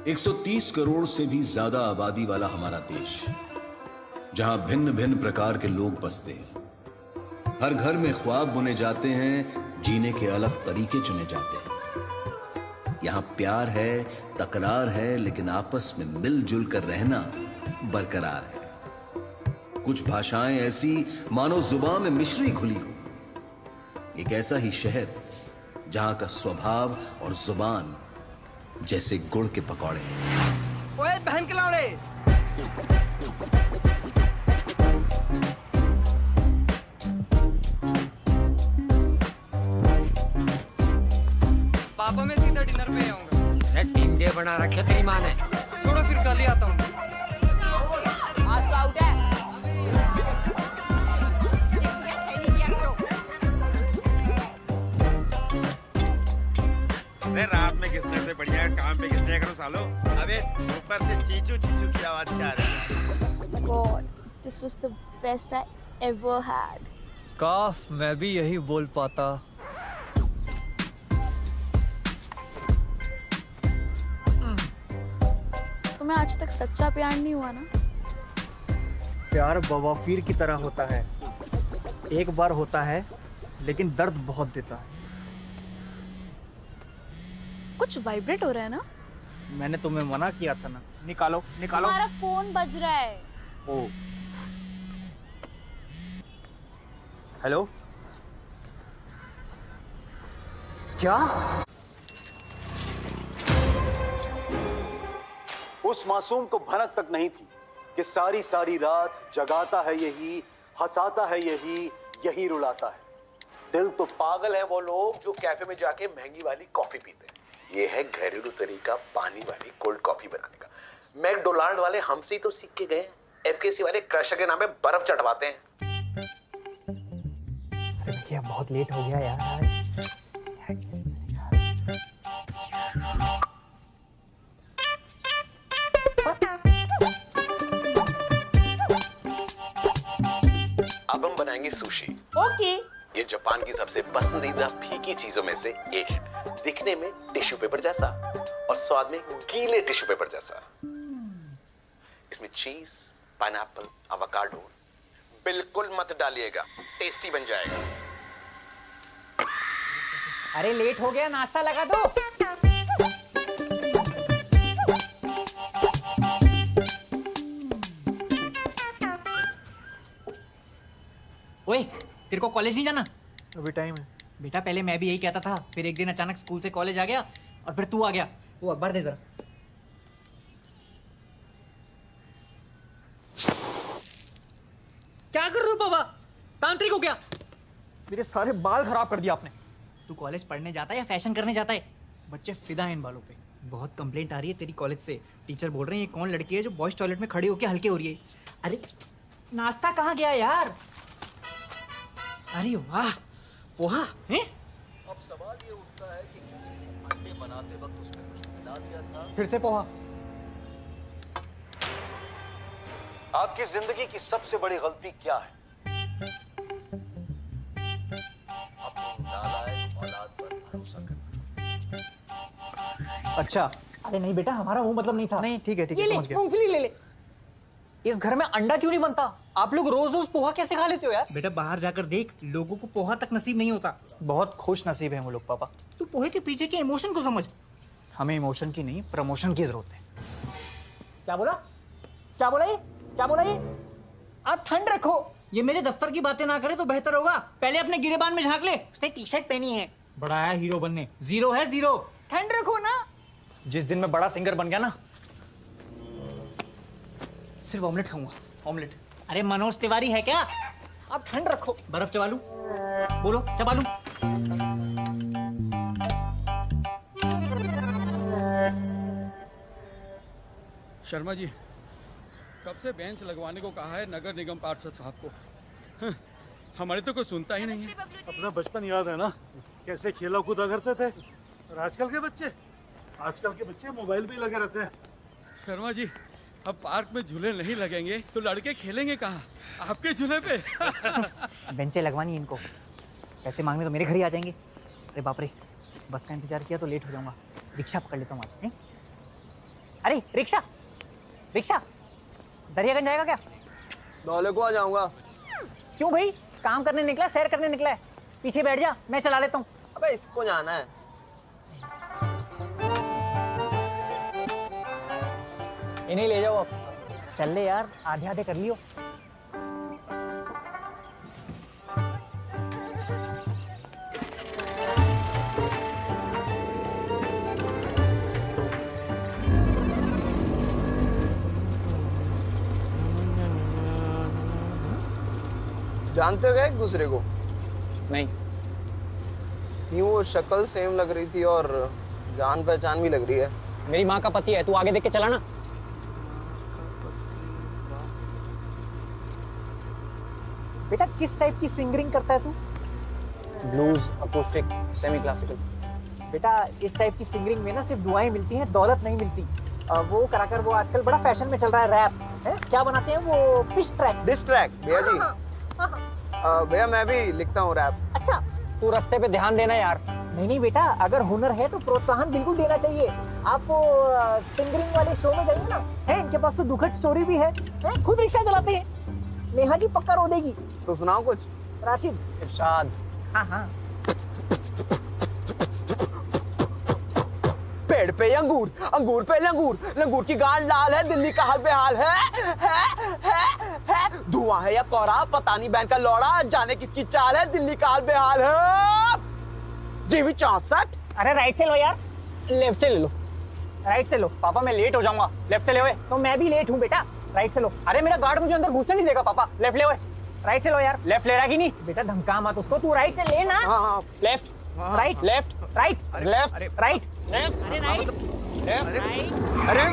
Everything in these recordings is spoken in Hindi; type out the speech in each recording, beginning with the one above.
130 करोड़ से भी ज्यादा आबादी वाला हमारा देश, जहां भिन्न भिन्न प्रकार के लोग बसते हैं। हर घर में ख्वाब बुने जाते हैं, जीने के अलग तरीके चुने जाते हैं। यहां प्यार है, तकरार है, लेकिन आपस में मिलजुल कर रहना बरकरार है। कुछ भाषाएं ऐसी मानो जुबान में मिश्री घुली हो। एक ऐसा ही शहर जहां का स्वभाव और जुबान जैसे गुड़ के पकौड़े। ओए बहन के लावड़े, पापा मैं सीधा डिनर पे आऊंगा। टीम डे बना रखे तेरी माँ ने। छोड़ो फिर कल ही आता हूँ। आज तो आउट है। रात में घिसने से बढ़िया काम पे घिसने करो सालो। अबे ऊपर से चीचू चीचू की आवाज क्या आ रही है? God, this was the best I ever had. काफ मैं भी यही बोल पाता। तुम्हें आज तक सच्चा प्यार नहीं हुआ ना? प्यार बवाफीर की तरह होता है, एक बार होता है लेकिन दर्द बहुत देता है। कुछ वाइब्रेट हो रहा है ना? मैंने तुम्हें मना किया था ना। निकालो निकालो। तुम्हारा फोन बज रहा है। ओ हेलो, क्या? उस मासूम को भनक तक नहीं थी कि सारी सारी रात जगाता है यही, हंसाता है यही, यही रुलाता है। दिल तो पागल है वो लोग जो कैफे में जाके महंगी वाली कॉफी पीते हैं। ये है घरेलू तरीका पानी वाली कोल्ड कॉफी बनाने का। मैकडोनाल्ड वाले हमसे ही तो सीख के गए हैं। एफकेसी वाले क्रशर के नाम पे बर्फ चटवाते हैं। अरे भैया बहुत लेट हो गया यार आज। यार कैसे चलेगा? अब हम बनाएंगे सुशी। ओके। ये जापान की सबसे पसंदीदा फीकी चीजों में से एक है। दिखने में टिश्यू पेपर जैसा और स्वाद में गीले टिश्यू पेपर जैसा। इसमें चीज, पाइनएप्पल, एवोकाडो बिल्कुल मत डालिएगा, टेस्टी बन जाएगा। अरे लेट हो गया, नाश्ता लगा दो। ओए, तेरे को कॉलेज नहीं जाना? अभी टाइम है। बेटा पहले मैं भी यही कहता था, फिर एक दिन अचानक स्कूल से कॉलेज आ गया और फिर तू आ गया। वो अखबार दे जरा। क्या कर रहे हो बाबा? तांत्रिक हो क्या? मेरे सारे बाल खराब कर दिया आपने। तू कॉलेज पढ़ने जाता है या फैशन करने जाता है? बच्चे फिदा हैं इन बालों पे। बहुत कंप्लेंट आ रही है तेरी कॉलेज से। टीचर बोल रहे हैं ये कौन लड़की है जो बॉयज टॉयलेट में खड़ी होकर हल्के हो रही है। अरे नाश्ता कहाँ गया यार? अरे वाह, पोहा हैं? अब सवाल ये उठता है कि किसी ने अंडे बनाते वक्त उसमें कुछ मिला दिया था। फिर से पोहा। आपकी जिंदगी की सबसे बड़ी गलती क्या है? अपनी नालायक औलाद पर भरोसा करना। अच्छा। अरे नहीं बेटा, हमारा वो मतलब नहीं था। नहीं ठीक है समझ गया। मूंगफली ले ले। इस घर में अंडा क्यों नहीं बनता? आप लोग रोज रोज पोहा कैसे खा लेते हो यार? बेटा बाहर जाकर देख, लोगों को पोहा तक नसीब नहीं होता। बहुत खुश नसीब है वो लोग पापा। तू पोहे के पीछे के इमोशन को समझ। हमें इमोशन की नहीं, प्रमोशन की जरूरत है। क्या बोला? क्या बोला ये? क्या बोला ये? आप ठंड रखो। ये मेरे दफ्तर की बातें ना करे तो बेहतर होगा। पहले अपने गिरेबान में झांक ले। उसने टी शर्ट पहनी है। बड़ा आया हीरो बनने, जीरो है जीरो। ठंड रखो ना। जिस दिन मैं बड़ा सिंगर बन गया ना, सिर्फ ऑमलेट खाऊंगा, ऑमलेट। अरे मनोज तिवारी है क्या? आप ठंड रखो। बर्फ चबा लूं? बोलो चबा लूं? शर्मा जी, कब से बेंच लगवाने को कहा है नगर निगम पार्षद साहब को। हमारे तो कोई सुनता ही नहीं है। अपना बचपन याद है ना, कैसे खेला कूदा करते थे। और आजकल के बच्चे मोबाइल पे लगे रहते हैं। शर्मा जी, अब पार्क में झूले नहीं लगेंगे तो लड़के खेलेंगे कहाँ? आपके झूले पे। बेंचें लगवानी है इनको। पैसे मांगने तो मेरे घर ही आ जाएंगे। अरे बाप रे, बस का इंतजार किया तो लेट हो जाऊंगा। रिक्शा पकड़ लेता हूँ आज। अरे रिक्शा रिक्शा, दरियागंज जाएगा क्या? दौले को आ जाऊंगा। क्यों भाई, काम करने निकला है, सैर करने निकला है? पीछे बैठ जा, मैं चला लेता हूँ। अबे इसको जाना है। इन्हें ले जाओ अब। चल ले यार, आधे आधे कर लियो। जानते हो क्या एक दूसरे को? नहीं। यूं वो शक्ल सेम लग रही थी और जान पहचान भी लग रही है। मेरी माँ का पति है, तू आगे देख के चला ना। बेटा किस टाइप की सिंगिंग करता है तू? Blues, acoustic, semi classical. बेटा इस टाइप की सिंगिंग में ना सिर्फ दुआएं मिलती हैं, दौलत नहीं मिलती। वो कराकर वो आजकल बड़ा फैशन में चल रहा है रैप है, क्या बनाते हैं वो, पिच ट्रैक। डिस ट्रैक भैया जी। भैया मैं भी लिखता हूँ रैप। अच्छा, तू रास्ते पे ध्यान देना यार। नहीं नहीं बेटा, अगर हुनर है तो प्रोत्साहन बिल्कुल देना चाहिए। आप सिंगिंग वाले शो में जाइए ना, है इनके पास तो दुखद स्टोरी भी है, खुद रिक्शा चलाते हैं। नेहा जी पक्का रो देगी। तो सुनाओ कुछ। राशिद। इरशाद। हाँ हाँ। पेड़ पे अंगूर, अंगूर पे लंगूर, लंगूर की गांड लाल है, दिल्ली का हाल बेहाल है। धुआं है या कोहरा, पता नहीं बहन का लौड़ा, जाने किसकी चाल है, दिल्ली का हाल बेहाल है। जीवी 64। अरे राइट से लो यार, लेफ्ट से ले लो। राइट से लो। पापा मैं लेट हो जाऊंगा। लेफ्ट से ले ओए। तो मैं भी लेट हूँ बेटा, राइट से लो। अरे मेरा गार्ड मुझे अंदर घुसने नहीं देगा पापा। लेफ्ट ले ओए। राइट से लो यार। लेफ्ट ले रहा कि नहीं बेटा, धमका मत उसको, तू राइट से ले ना। हाँ। Left right left right left right left. अरे राइट लेफ्ट राइट। अरे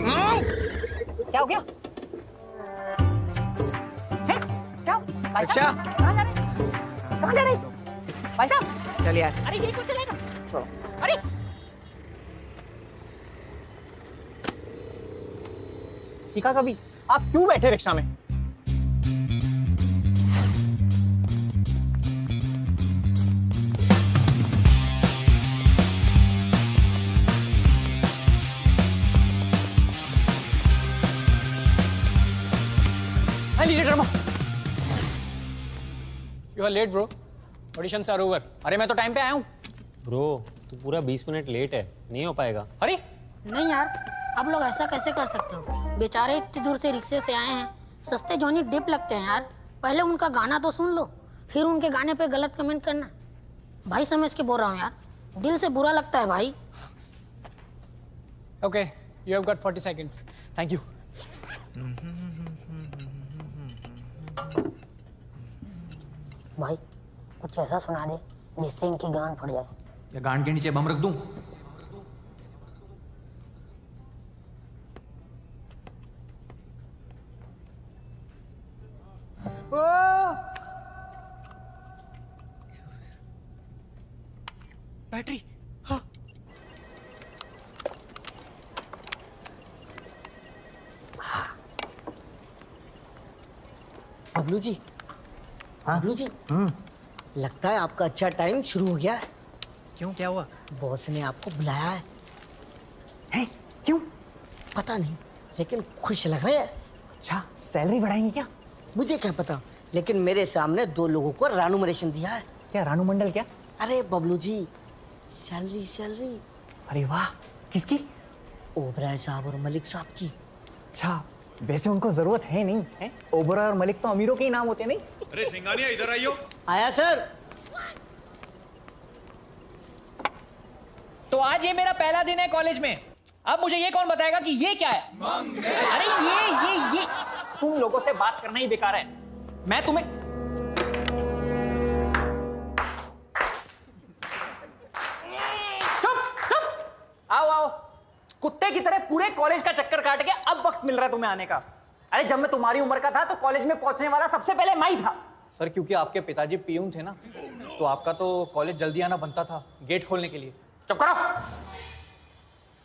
क्या हो गया? है क्या भाई साहब, कहाँ जा रहे? कहाँ जा रहे भाई साहब? चल यार। अरे यही कुछ चलेगा। चलो। अरे सीखा कभी? आप क्यों बैठे रिक्शा में? You are late, bro. Auditions are over. अरे मैं तो टाइम पे आया हूँ। Bro, तू पूरा 20 मिनट लेट है, नहीं हो पाएगा। अरे नहीं यार, आप लोग ऐसा कैसे कर सकते हो? बेचारे इतनी दूर से रिक्शे से आए हैं, सस्ते जॉनी डिप लगते हैं यार। पहले उनका गाना तो सुन लो, फिर उनके गाने पे गलत कमेंट करना। भाई समझ के बोल रहा हूँ यार, दिल से बुरा लगता है भाई। Okay, you have got 40 seconds. Thank you. भाई कुछ ऐसा सुना दे जिससे इनकी गांड फट जाए। या गांड के नीचे बम रख दूं? बैटरी। हाँ। बबलू जी, बबलू जी, लगता है आपका अच्छा टाइम शुरू हो गया है। क्यों, क्या हुआ? बॉस ने आपको बुलाया है। हैं? क्यों? पता नहीं, लेकिन खुश लग रहे हैं। अच्छा, सैलरी बढ़ाएंगे क्या? मुझे क्या पता, लेकिन मेरे सामने 2 लोगों को रानुमरेशन दिया है। क्या रानू मंडल क्या? अरे बबलू जी, सैलरी सैलरी। अरे वाह, किसकी? ओबराय साहब और मलिक साहब की। अच्छा, वैसे उनको जरूरत है नहीं है? ओबराय और मलिक तो अमीरों के ही नाम होते नहीं। अरे सिंगानिया इधर आइयो। आया सर। तो आज ये मेरा पहला दिन है कॉलेज में। अब मुझे ये कौन बताएगा कि ये क्या है? अरे ये तुम लोगों से बात करना ही बेकार है। मैं तुम्हें चुप आओ आओ, कुत्ते की तरह पूरे कॉलेज का चक्कर काट के अब वक्त मिल रहा है तुम्हें आने का। अरे जब मैं तुम्हारी उम्र का था तो कॉलेज में पहुंचने वाला सबसे पहले मैं ही था। सर क्योंकि आपके पिताजी पियून थे ना, तो आपका तो कॉलेज जल्दी आना बनता था गेट खोलने के लिए। चुप करो।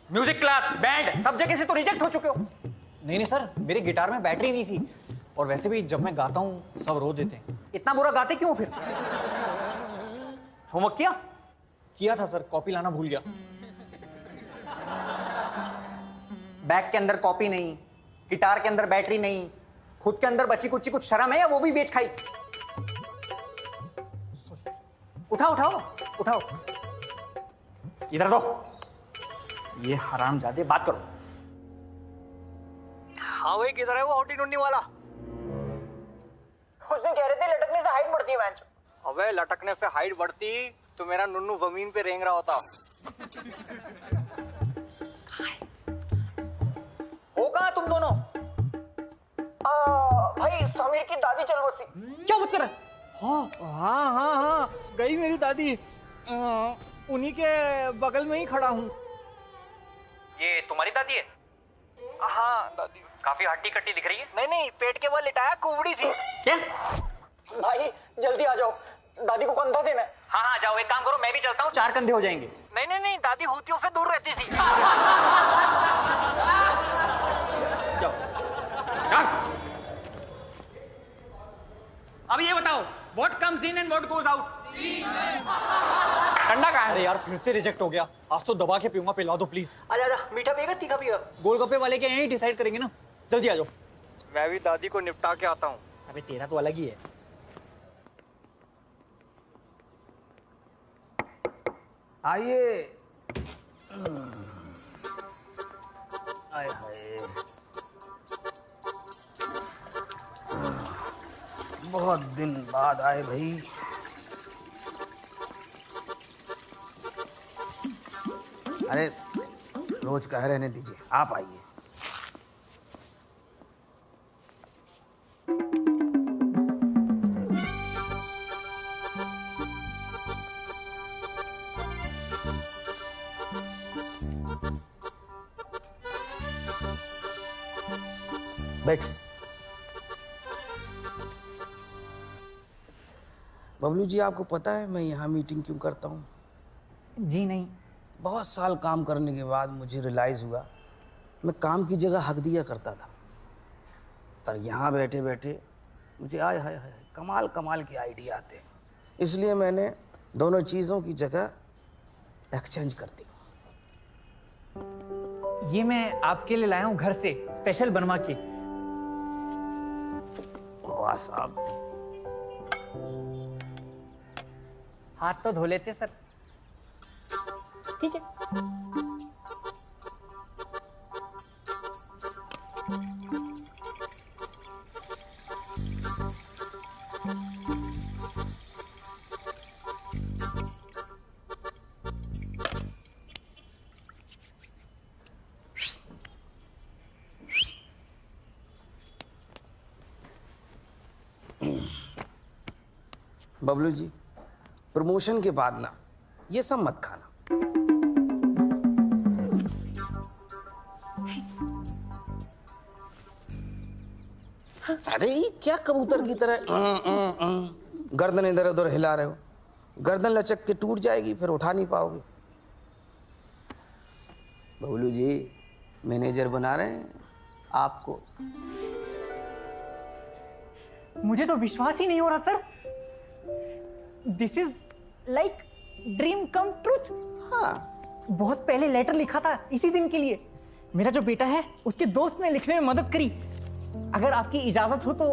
म्यूजिक क्लास, बैंड, सब जगह से तो रिजेक्ट हो चुके हो। नहीं सर, मेरे गिटार में बैटरी नहीं थी, और वैसे भी जब मैं गाता हूँ सब रो देते हैं। इतना बुरा गाते क्यों फिर? होमवर्क किया था सर, कॉपी लाना भूल गया। बैग के अंदर कॉपी नहीं, गिटार के अंदर बैटरी नहीं, खुद के अंदर बची कुची कुछ शर्म है या वो भी बेच खाई? उठाओ उठाओ उठाओ, इधर दो। ये हरामजादे, बात करो। हाँ वही, किधर है वो औटी नुन्नी वाला? उस दिन कह रहे थे लटकने से हाइट बढ़ती है बेंच। अबे लटकने से हाइट बढ़ती तो मेरा नुन्नू जमीन पे रेंग रहा होता। हो कहाँ तुम दोनों? भाई समीर की दादी चल बसी। क्या बात कर रहा है? हाँ हाँ हाँ, गई मेरी दादी। उन्हीं के बगल में ही खड़ा हूँ। ये तुम्हारी दादी है? हाँ दादी। काफी हट्टी कट्टी दिख रही है। नहीं नहीं, पेट के बल लिटाया कुबड़ी थी। क्या? भाई जल्दी आ जाओ, दादी को कंधा देना है। हाँ हाँ जाओ, एक काम करो, मैं भी चलता हूँ, 4 कंधे हो जाएंगे। नहीं नहीं नहीं, दादी होतियों से दूर रहती थी। जाओ। अब ये बताओ, what comes in and what goes out? ठंडा कहाँ है? अरे यार फिर से रिजेक्ट हो गया। आज तो दबा के पीऊंगा, पिला दो प्लीज। आजा आजा, मीठा पिएगा तीखा पिएगा? गोलगप्पे वाले के यहीं डिसाइड करेंगे ना। जल्दी आ जाओ, मैं भी दादी को निपटा के आता हूँ। अबे तेरा तो अलग ही है। आइए। आए हाय, बहुत दिन बाद आए भाई। अरे रोज कह रहने दीजिए, आप आइए। बैठ। बबलू जी, आपको पता है मैं यहाँ मीटिंग क्यों करता हूँ? जी नहीं। बहुत साल काम करने के बाद मुझे रियलाइज़ हुआ मैं काम की जगह हक दिया करता था। पर यहाँ बैठे बैठे मुझे आय हाय हाय कमाल कमाल के आइडिया आते हैं, इसलिए मैंने दोनों चीज़ों की जगह एक्सचेंज कर दी। ये मैं आपके लिए लाया हूँ घर से, स्पेशल बनवा के। वाह साहब। हाथ तो धो लेते सर। ठीक है। बबलू जी, प्रमोशन के बाद ना ये सब मत खाना। अरे क्या कबूतर की तरह गर्दन इधर उधर हिला रहे हो? गर्दन लचक के टूट जाएगी, फिर उठा नहीं पाओगे। बबलू जी मैनेजर बना रहे हैं आपको। मुझे तो विश्वास ही नहीं हो रहा sir. This is like dream come truth. हाँ, बहुत पहले लेटर लिखा था इसी दिन के लिए। मेरा जो बेटा है उसके दोस्त ने लिखने में मदद करी। अगर आपकी इजाजत हो तो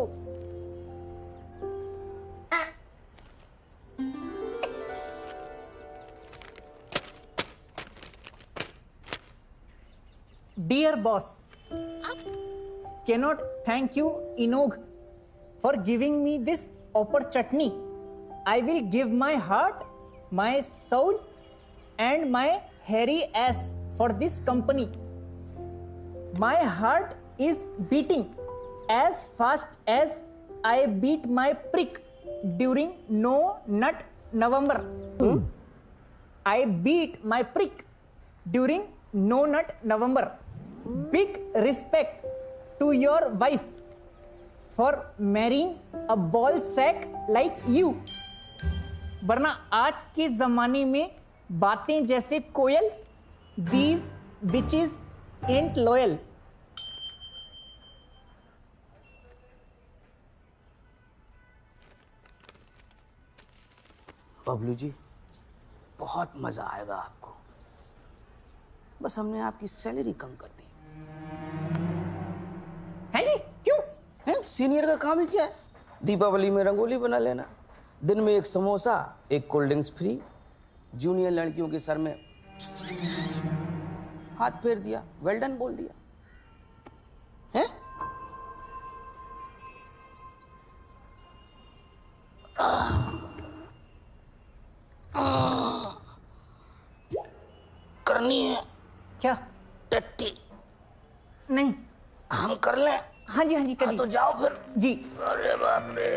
dear boss, cannot thank you Inog for giving me this opportunity. I will give my heart, my soul and my hairy ass for this company. My heart is beating as fast as I beat my prick during No Nut November. I beat my prick during No Nut November. Big respect to your wife for marrying a ball sack like you. वरना आज के जमाने में बातें जैसे कोयल, these bitches ain't loyal. Bablu ji बहुत मजा आएगा आपको। बस हमने आपकी सैलरी कम कर दी। सीनियर का काम ही क्या है? दीपावली में रंगोली बना लेना, दिन में एक समोसा, एक कोल्ड ड्रिंक्स फ्री, जूनियर लड़कियों के सर में हाथ फेर दिया, वेल डन बोल दिया है? करनी है क्या? टट्टी नहीं, हम कर लें? हाँ जी हाँ जी करिए। तो जाओ फिर जी। अरे बाप रे।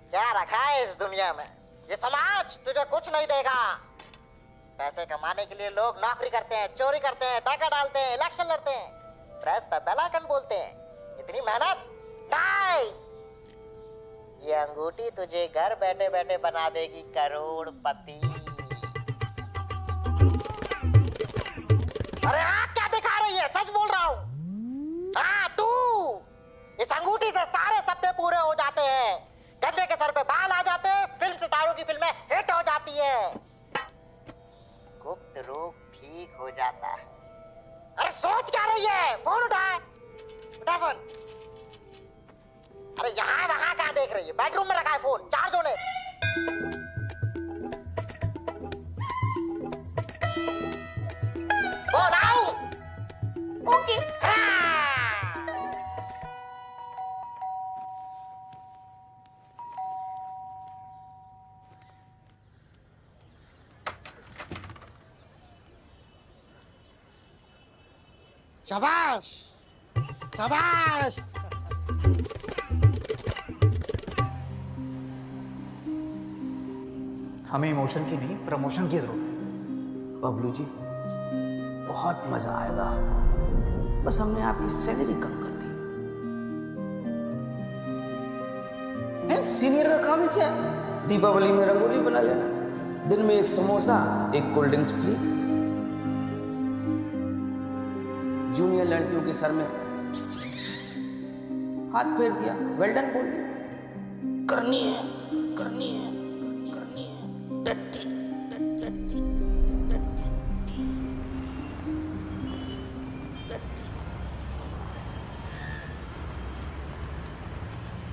क्या रखा है इस दुनिया में? ये समाज तुझे कुछ नहीं देगा। पैसे कमाने के लिए लोग नौकरी करते हैं, चोरी करते हैं, डाका डालते हैं, इलेक्शन लड़ते हैं, प्रेस द बेल आइकन बोलते हैं। इतनी मेहनत नहीं। ये अंगूठी तुझे घर बैठे बैठे बना देगी करोड़पति। अरे हाँ, क्या दिखा रही है? सच बोल रहा हूँ। हाँ तू, इस अंगूठी से सारे सपने पूरे हो जाते हैं। गंजे के सर पे बाल आ जाते हैं, फिल्म सितारों की फिल्में हिट हो जाती है, गुप्त रोग ठीक हो जाता है। अरे सोच क्या रही है? फोन उठा, उठा फोन। अरे यहाँ वहां कहाँ देख रही है? बेडरूम में रखा है फोन, चार्ज होने। फोन आओ। ओके। शाबाश शाबाश। हमें इमोशन की नहीं, प्रमोशन की जरूरत है। बबलू जी, बहुत मजा आएगा आपको, बस हमने आपकी सैलरी कम कर दी है? सीनियर का काम ही क्या है? दीपावली में रंगोली बना लेना, दिन में एक समोसा, एक कोल्ड ड्रिंक्स फ्री, जूनियर लड़कियों के सर में हाथ फेर दिया, वेल डन बोल दिया। करनी है, करनी है, करनी है टट्टी, टट्टी, टट्टी, टट्टी।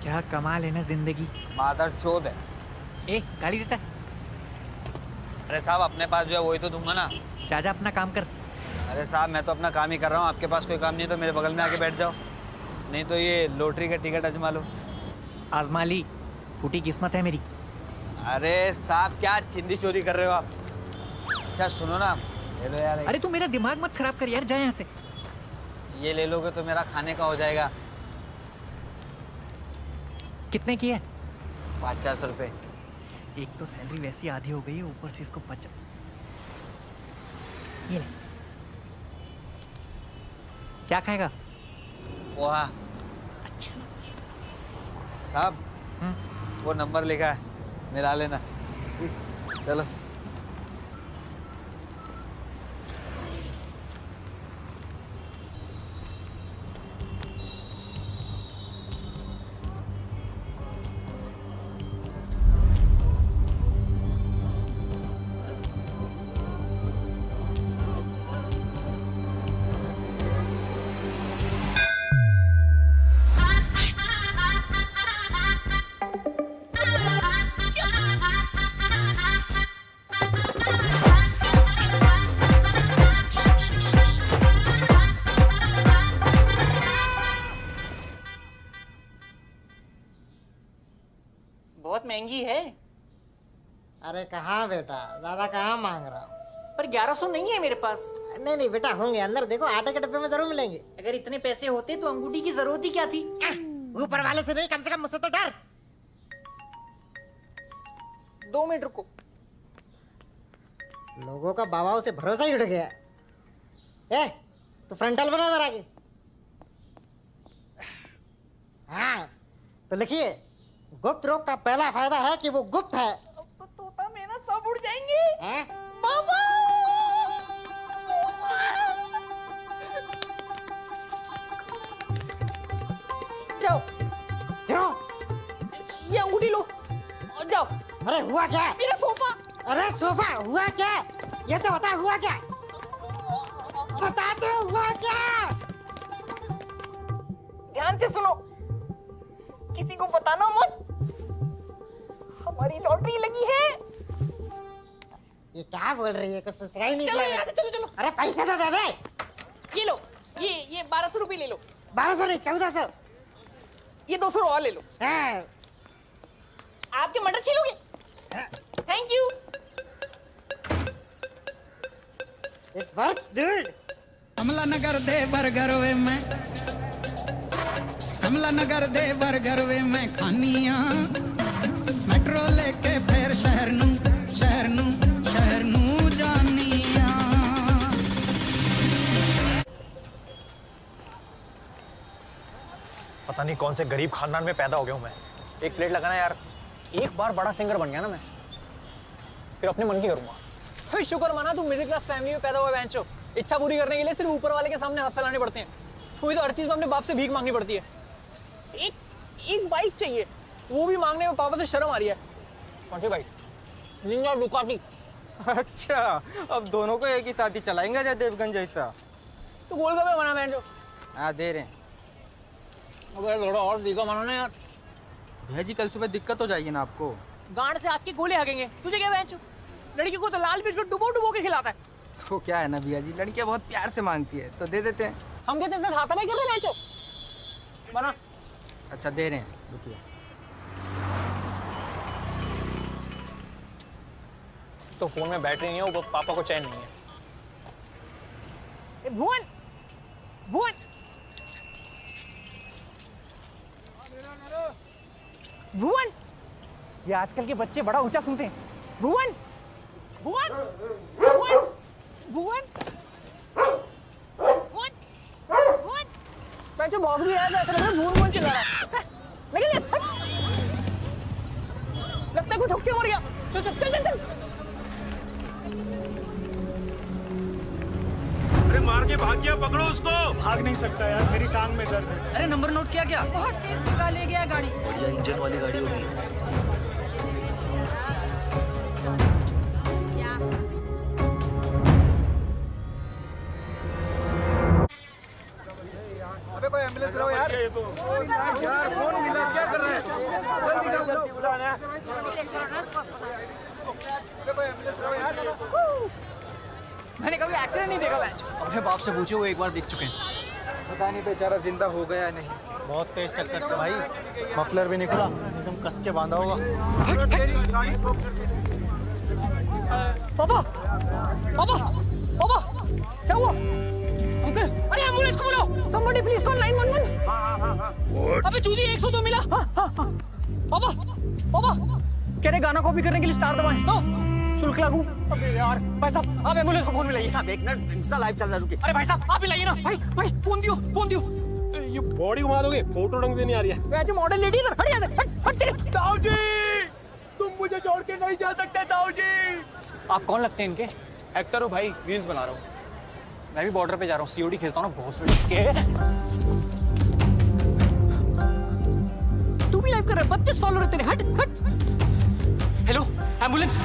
क्या कमाल है ना जिंदगी। मादर चोद है। ए, गाली देता है? अरे साहब, अपने पास जो है वही तो दूंगा ना। चाचा अपना काम कर। अरे साहब, मैं तो अपना काम ही कर रहा हूँ, आपके पास कोई काम नहीं है तो मेरे बगल में आके बैठ जाओ, नहीं तो ये लॉटरी का टिकट आजमा लो। आजमा ली, फूटी किस्मत है मेरी। अरे साहब, क्या चिंदी चोरी कर रहे हो आप? अच्छा सुनो ना, ले लो यार। अरे तू मेरा दिमाग मत खराब कर यार, जा यहाँ से। ये ले लोगे तो मेरा खाने का हो जाएगा। कितने की है? 50 रुपए। एक तो सैलरी वैसी आधी हो गई है, ऊपर से इसको 50। ये ले। क्या खाएगा? पोहा। अच्छा साहब, वो नंबर लिखा है, मिला लेना। चलो। बहुत महंगी है। अरे कहाँ बेटा, ज्यादा कहाँ मांग रहा हूँ? पर 1100 नहीं है मेरे पास। नहीं नहीं बेटा, होंगे अंदर, देखो आटे के डब्बे में जरूर मिलेंगे। अगर इतने पैसे होते तो अंगूठी की जरूरत ही क्या थी? ऊपर वाले से नहीं, कम से कम मुझसे तो डर। 2 मिनट रुको। लोगों का बाबाओं से भरोसा ही उठ गया। ए, तो फ्रंटल बना जरा आगे। हाँ, तो लिखिए, गुप्त रोग का पहला फायदा है कि वो गुप्त है। तो तोता मेरा सब उड़ जाएंगे। बाबा! अरे हुआ क्या? मेरा सोफा। अरे सोफा हुआ क्या? ये तो बता हुआ क्या? बता तो हुआ क्या? ध्यान से सुनो, किसी को बताना मत। हमारी लॉटरी लगी है। ये क्या बोल रही है? कुछ सुन ही नहीं चलो दिया। यहाँ से, चलो चलो। अरे पैसे तो दे दे। ये लो, ये 1200 रुपये ले लो। 1200 नहीं 1400। ये 200 और ले लो। हाँ। आपके मटर छीलोगे? Thank you. It works, dude. हमला नगर दे बर्गर वे मैं, हमला नगर दे बर्गर वे मैं खानिया, मेट्रो लेके फिर शहर नू जानिया। पता नहीं कौन से गरीब खानदान में पैदा हो गया हूँ मैं। एक प्लेट लगाना यार। एक बार बड़ा सिंगर बन गया ना मैं, फिर अपने मन की करूंगा। तो शुक्र माना तू मिडिल क्लास फैमिली में पैदा हुआ बेंचो। इच्छा पूरी करने के लिए सिर्फ ऊपर वाले के सामने हाथ फैलाने पड़ते हैं। वही तो हर चीज में अपने बाप से भीख मांगनी पड़ती है। एक बाइक चाहिए, वो भी मांगने में पापा से शर्म आ रही है। कौन सी बाइक? Ninja Ducati. अच्छा, अब दोनों को एक ही साथ ही चलाएंगे जय देवगन जैसा। तो गोलगप्पे बना बेंचो। हाँ दे रहे हैं। अबे थोड़ा और दिखा बनाना यार। भैया जी कल सुबह दिक्कत हो जाएगी ना आपको। गांड से आपके गोले हगेंगे। तुझे क्या बेंचो? लड़की को तो लाल मिर्च में डुबो के खिलाता है। वो क्या है ना भैया जी, लड़कियां बहुत प्यार से मांगती है तो दे देते हैं। हम कहते हैं हाथ में कर रहे बेंचो। बना। अच्छा दे रहे हैं, रुकिए। तो फोन में बैटरी नहीं है, वो पापा को चैन नहीं है। भुवन, भुवन, भुवन, ये आजकल के बच्चे बड़ा ऊंचा सुनते हैं। भुवन, भुवन, भुवन, भुवन, भुवन, भुवन। बच्चे भौंक भी है तो ऐसा लग रहा है भुवन भुवन चिल्ला रहा है। निकल जा, हट। लगता है कोई ठुक के मर गया। चल चल चल चल। अरे मार के भाग गया, पकड़ो उसको। भाग नहीं सकता यार, मेरी टांग में दर्द है। अरे नंबर नोट किया क्या? बहुत तेज भगा ले गया गाड़ी। बढ़िया इंजन वाली गाड़ी होगी। अबे कोई एम्बुलेंस लाओ यार। यार फोन मिला, क्या कर रहे हैं? जल्दी बुलाना। अबे कोई एम्बुलेंस लाओ यार। मैंने कभी एक्सीडेंट नहीं देखा मैच। अपने बाप से पूछो, वो एक बार देख चुके हैं। पता नहीं बेचारा जिंदा हो गया नहीं। बहुत तेज टक्कर था भाई, मफलर भी नहीं खुला, एकदम कस के बांधा होगा। पापा, पापा, पापा, क्या हुआ? अंकल, अरे एम्बुलेंस को बुलाओ। Somebody please call 911। अबे चूजी 102 मिला। पापा, पापा, कह रहे गाना कॉपी करने के लिए स्टार दबाएं। तो शुल्क लागू। अबे यार भाई साहब, आप एम्बुलेंस को फोन मिलाइए। साहब एक मिनट, इंस्टा लाइव चल रहा है, रुकिए। अरे भाई साहब आप ही लाइए ना। भाई भाई फोन दियो, फोन दियो। ये बॉडी घुमा दोगे, फोटो ढंग से नहीं आ रही है। वैसे मॉडल लेडी इधर, हट यहाँ से, हट हट। ताऊ जी, तुम मुझे छोड़ के नहीं जा सकते ताऊ जी। आप कौन लगते हैं इनके? एक्टर हो भाई, रील्स बना रहा हूँ। मैं भी बॉर्डर पे जा रहा हूँ, सीओडी खेलता हूँ ना बहुत के। तू भी लाइव कर रहा है, 32 फॉलोअर तेरे। हट हट। Hello ambulance.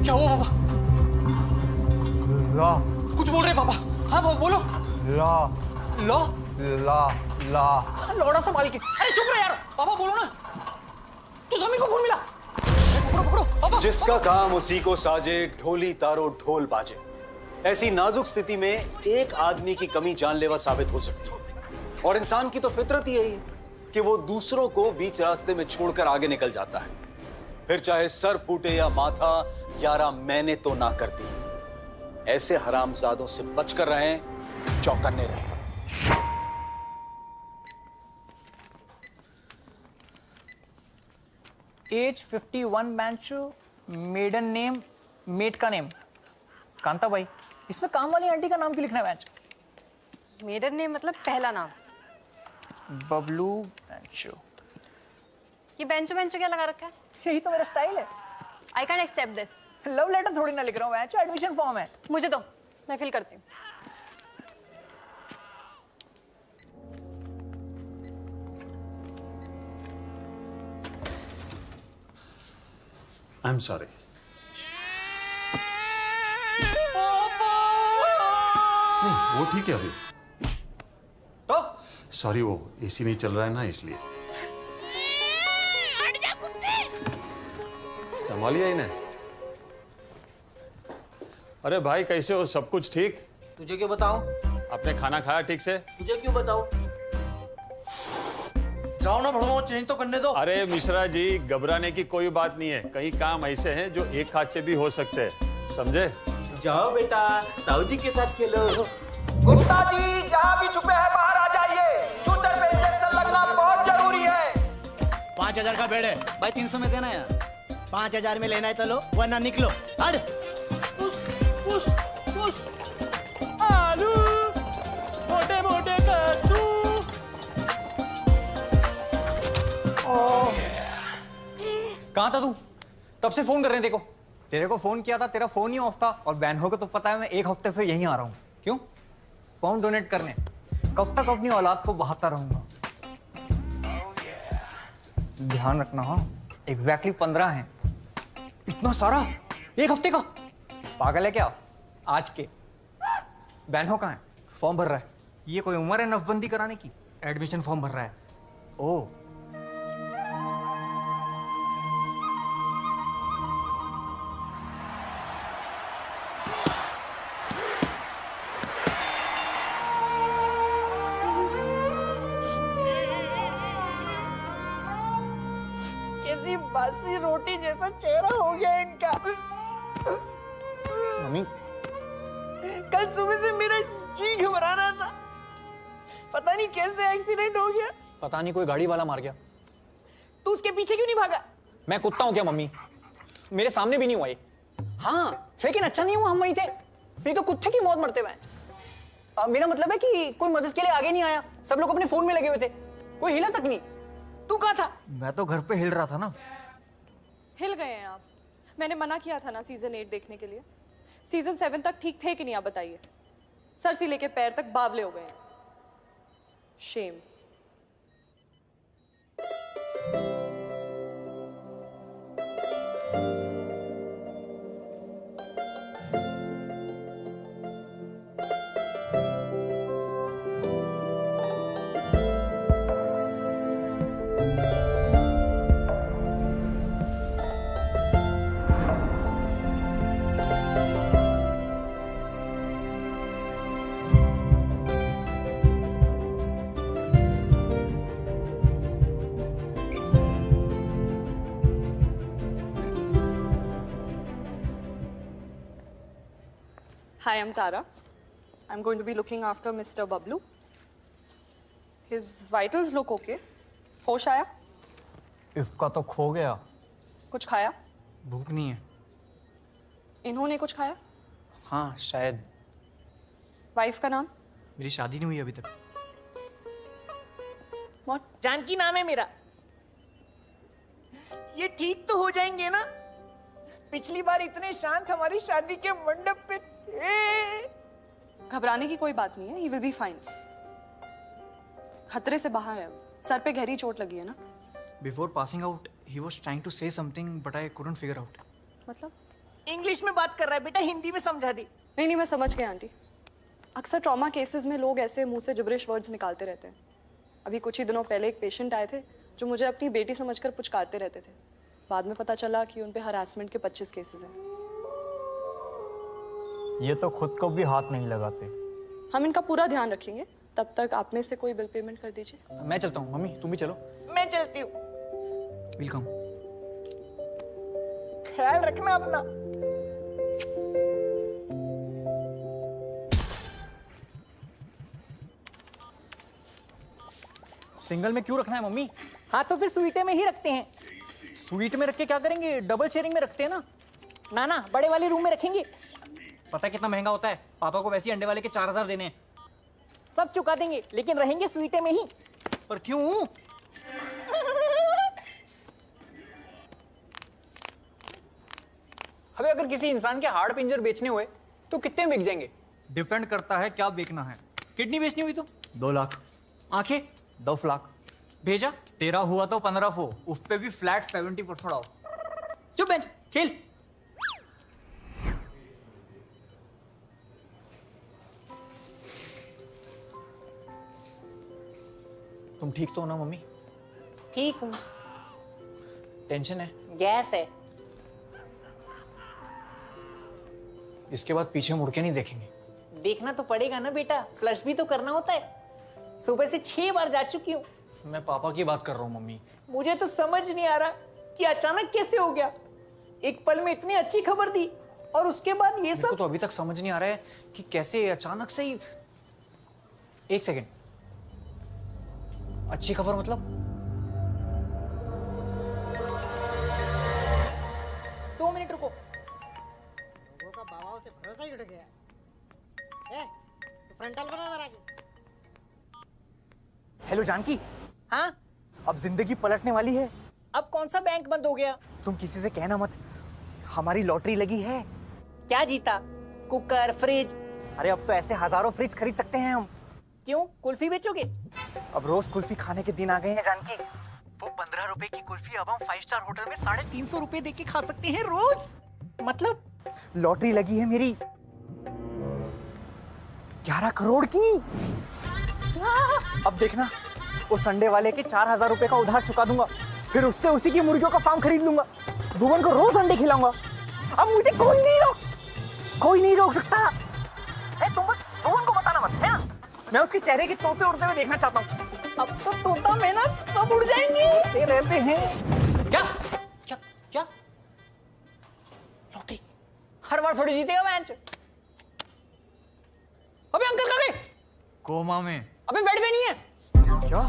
क्या हुआ पापा? ला कुछ बोल रहे पापा? हाँ बोलो। ला लो ला ला लौड़ा संभाल के। अरे चुप रहे यार, पापा बोलो ना। तू समी को फोन मिला। पकड़ो पकड़ो पापा। जिसका काम उसी को साजे, ढोली तारो ढोल बाजे। ऐसी नाजुक स्थिति में एक आदमी की कमी जानलेवा साबित हो सकती है। और इंसान की तो फितरत ही यही है कि वो दूसरों को बीच रास्ते में छोड़कर आगे निकल जाता है। फिर चाहे सर फूटे या माथा, यारा मैंने तो ना कर दी। ऐसे हरामजादों से बचकर रहें, चौकन्ने रहें। एज 51 बैंचो, मेडन नेम, मेट का नेम कांता भाई, इसमें काम वाली आंटी का नाम क्यों लिखना है बेंच? मेडन नेम मतलब पहला नाम। बबलू बेंचो। ये बेंचो बेंचो क्या लगा रखा है? यही तो मेरा स्टाइल है। I can accept this. Love letter थोड़ी ना लिख रहा हूँ बेंचो, एडमिशन फॉर्म है। मुझे दो, मैं फिल करती हूँ। I am sorry. नहीं, वो ठीक है अभी। तो सॉरी, वो एसी नहीं चल रहा है ना, इसलिए। संभालिए इन्हें। अरे भाई, कैसे हो? सब कुछ ठीक? तुझे क्यों बताऊं? आपने खाना खाया ठीक से? तुझे क्यों बताऊं? जाओ ना भड़ो, चेंज तो करने दो। अरे मिश्रा जी, घबराने की कोई बात नहीं है। कई काम ऐसे हैं जो एक हाथ से भी हो सकते हैं, समझे? जाओ बेटा, ताऊ जी के साथ खेलो। गुप्ता जी, जहाँ भी छुपे हैं बाहर आ जाइए। शूटर पे इंजेक्शन लगना बहुत जरूरी है। 5000 का बेड है भाई, 300 में देना यार। 5000 में लेना है तो लो, वरना निकलो। हट। पुश पुश आलू मोटे मोटे कद्दू। कहाँ था तू? तब से फोन कर रहे हैं देखो। तेरे को फोन किया था, तेरा फोन ही ऑफ था। और बहनों को तो पता है मैं एक हफ्ते से यहीं आ रहा हूँ। क्यों? पाउंड डोनेट करने। कब तक अपनी औलाद को बहाता रहूंगा? ध्यान रखना। हाँ, एग्जैक्टली 15 हैं। इतना सारा एक हफ्ते का? पागल है क्या? आज के बहनों कहाँ है? फॉर्म भर रहा है। ये कोई उम्र है नफबंदी कराने की? एडमिशन फॉर्म भर रहा है। ओ, कैसी बासी रोटी जैसा चेहरा हो गया इनका। मम्मी, कल सुबह से मेरा जी घबरा रहा था। पता नहीं कैसे एक्सीडेंट हो गया। पता नहीं कोई गाड़ी वाला मार गया। तू उसके पीछे क्यों नहीं भागा? मैं कुत्ता हूं क्या मम्मी? मेरे सामने भी नहीं हुआ ये। हाँ, लेकिन अच्छा नहीं हुआ हम वहीं थे। नहीं तो कुत्ते की मौत मरते हुए। मेरा मतलब है कि कोई मदद के लिए आगे नहीं आया। सब लोग अपने फोन में लगे हुए थे, कोई हिला तक नहीं। तू कहाँ था? मैं तो घर पे हिल रहा था ना। हिल गए हैं आप? मैंने मना किया था ना सीजन 8 देखने के लिए। सीजन 7 तक ठीक थे कि नहीं, आप बताइए। सर से लेके पैर तक बावले हो गए हैं। Shem. Hi, I'm Tara. I'm going to be looking after Mr. Bablu. His vitals look okay. होश आया? इसका तो खो गया। कुछ खाया? भूख नहीं है। इन्होंने कुछ खाया? हाँ, शायद। वाइफ का नाम? मेरी शादी नहीं हुई अभी तक। What? जानकी नाम है मेरा। ये ठीक तो हो जाएंगे ना? पिछली बार इतने शांत हमारी शादी के मंडप पे थे। घबराने की कोई बात नहीं है। He will be fine. खतरे से बाहर है। सर पे गहरी चोट लगी है ना? Before passing out, he was trying to say something, but I couldn't figure out. मतलब? इंग्लिश में बात कर रहा है बेटा, हिंदी में समझा दी। नहीं, मैं समझ गई आंटी। अक्सर ट्रॉमा केसेस में लोग ऐसे मुंह से जिब्रिश वर्ड्स निकालते रहते हैं। अभी कुछ ही दिनों पहले एक पेशेंट आए थे जो मुझे अपनी बेटी समझकर पुचकारते रहते थे। बाद में पता चला कि उन पे हरासमेंट के 25 केसेस हैं। ये तो खुद को भी हाथ नहीं लगाते। हम इनका पूरा ध्यान रखेंगे। तब तक आप में से कोई बिल पेमेंट कर दीजिए। मैं चलता हूँ। मम्मी, तुम भी चलो। मैं चलती हूँ। वेलकम। ख्याल रखना अपना। सिंगल में क्यों रखना है मम्मी? हाँ, तो फिर स्वीटे में ही रखते हैं। स्वीट में रख के क्या करेंगे? डबल शेयरिंग में रखते हैं ना। ना ना, बड़े वाले रूम में रखेंगे। पता है कितना महंगा होता है? पापा को वैसे ही अंडे वाले के 4000 देने हैं। सब चुका देंगे, लेकिन रहेंगे स्वीटे में ही। पर क्यों? अबे अगर किसी इंसान के हाड़ पिंजर बेचने हुए तो कितने बिक जाएंगे? डिपेंड करता है क्या बेचना है। किडनी बेचनी हुई तो 2 लाख, आंखें 10 लाख, भेजा तेरा हुआ तो 1500, उस पे भी फ्लैट 70% ऑफ। चुप बेंच, खेल। तुम ठीक तो हो ना मम्मी? ठीक हूँ। टेंशन है? गैस है। इसके बाद पीछे मुड़ के नहीं देखेंगे। देखना तो पड़ेगा ना बेटा, फ्लश भी तो करना होता है। सुबह से 6 बार जा चुकी हूँ। मैं पापा की बात कर रहा हूँ मम्मी। मुझे तो समझ नहीं आ रहा कि अचानक कैसे हो गया। एक पल में इतनी अच्छी खबर दी और उसके बाद ये मेरे को सब। तो अभी तक समझ नहीं आ रहा है कि कैसे अचानक से ही। एक सेकेंड, अच्छी खबर मतलब? 2 मिनट रुको। लोगों का बाबाओं से भरोसा ही उठ गया। तो फ्रंटल बना जरा की। हेलो जानकी। हाँ, अब जिंदगी पलटने वाली है। अब कौन सा बैंक बंद हो गया? तुम किसी से कहना मत, हमारी लॉटरी लगी है। क्या जीता? Cooker, fridge? अरे अब तो ऐसे हजारों फ्रिज खरीद सकते हैं हम। क्यों, कुल्फी बेचोगे? अब रोज कुल्फी खाने के दिन आ गए हैं जानकी। वो 15 रुपए की कुल्फी अब हम 5 स्टार होटल में 350 रुपए देके खा सकते हैं रोज। मतलब? लॉटरी लगी है मेरी 11 करोड़ की। अब देखना, उस संडे वाले के 4000 रुपए का उधार चुका दूंगा, फिर उससे उसी की मुर्गियों का फार्म खरीद लूंगा, भुवन को रोज अंडे खिलाऊंगा। अब मुझे कोई नहीं रोक सकता है। तुम बस भुवन को बताना मत, है ना? मैं उसके चेहरे के तोते उड़ते हुए देखना चाहता हूँ। अब तो तोता मैना सब उड़ जाएंगे। रहते हैं क्या क्या क्या? लॉटरी हर बार थोड़ी जीतेगा मैच। अबे अंकल कहाँ गए? कोमा में। अबे बेड पे नहीं है क्या?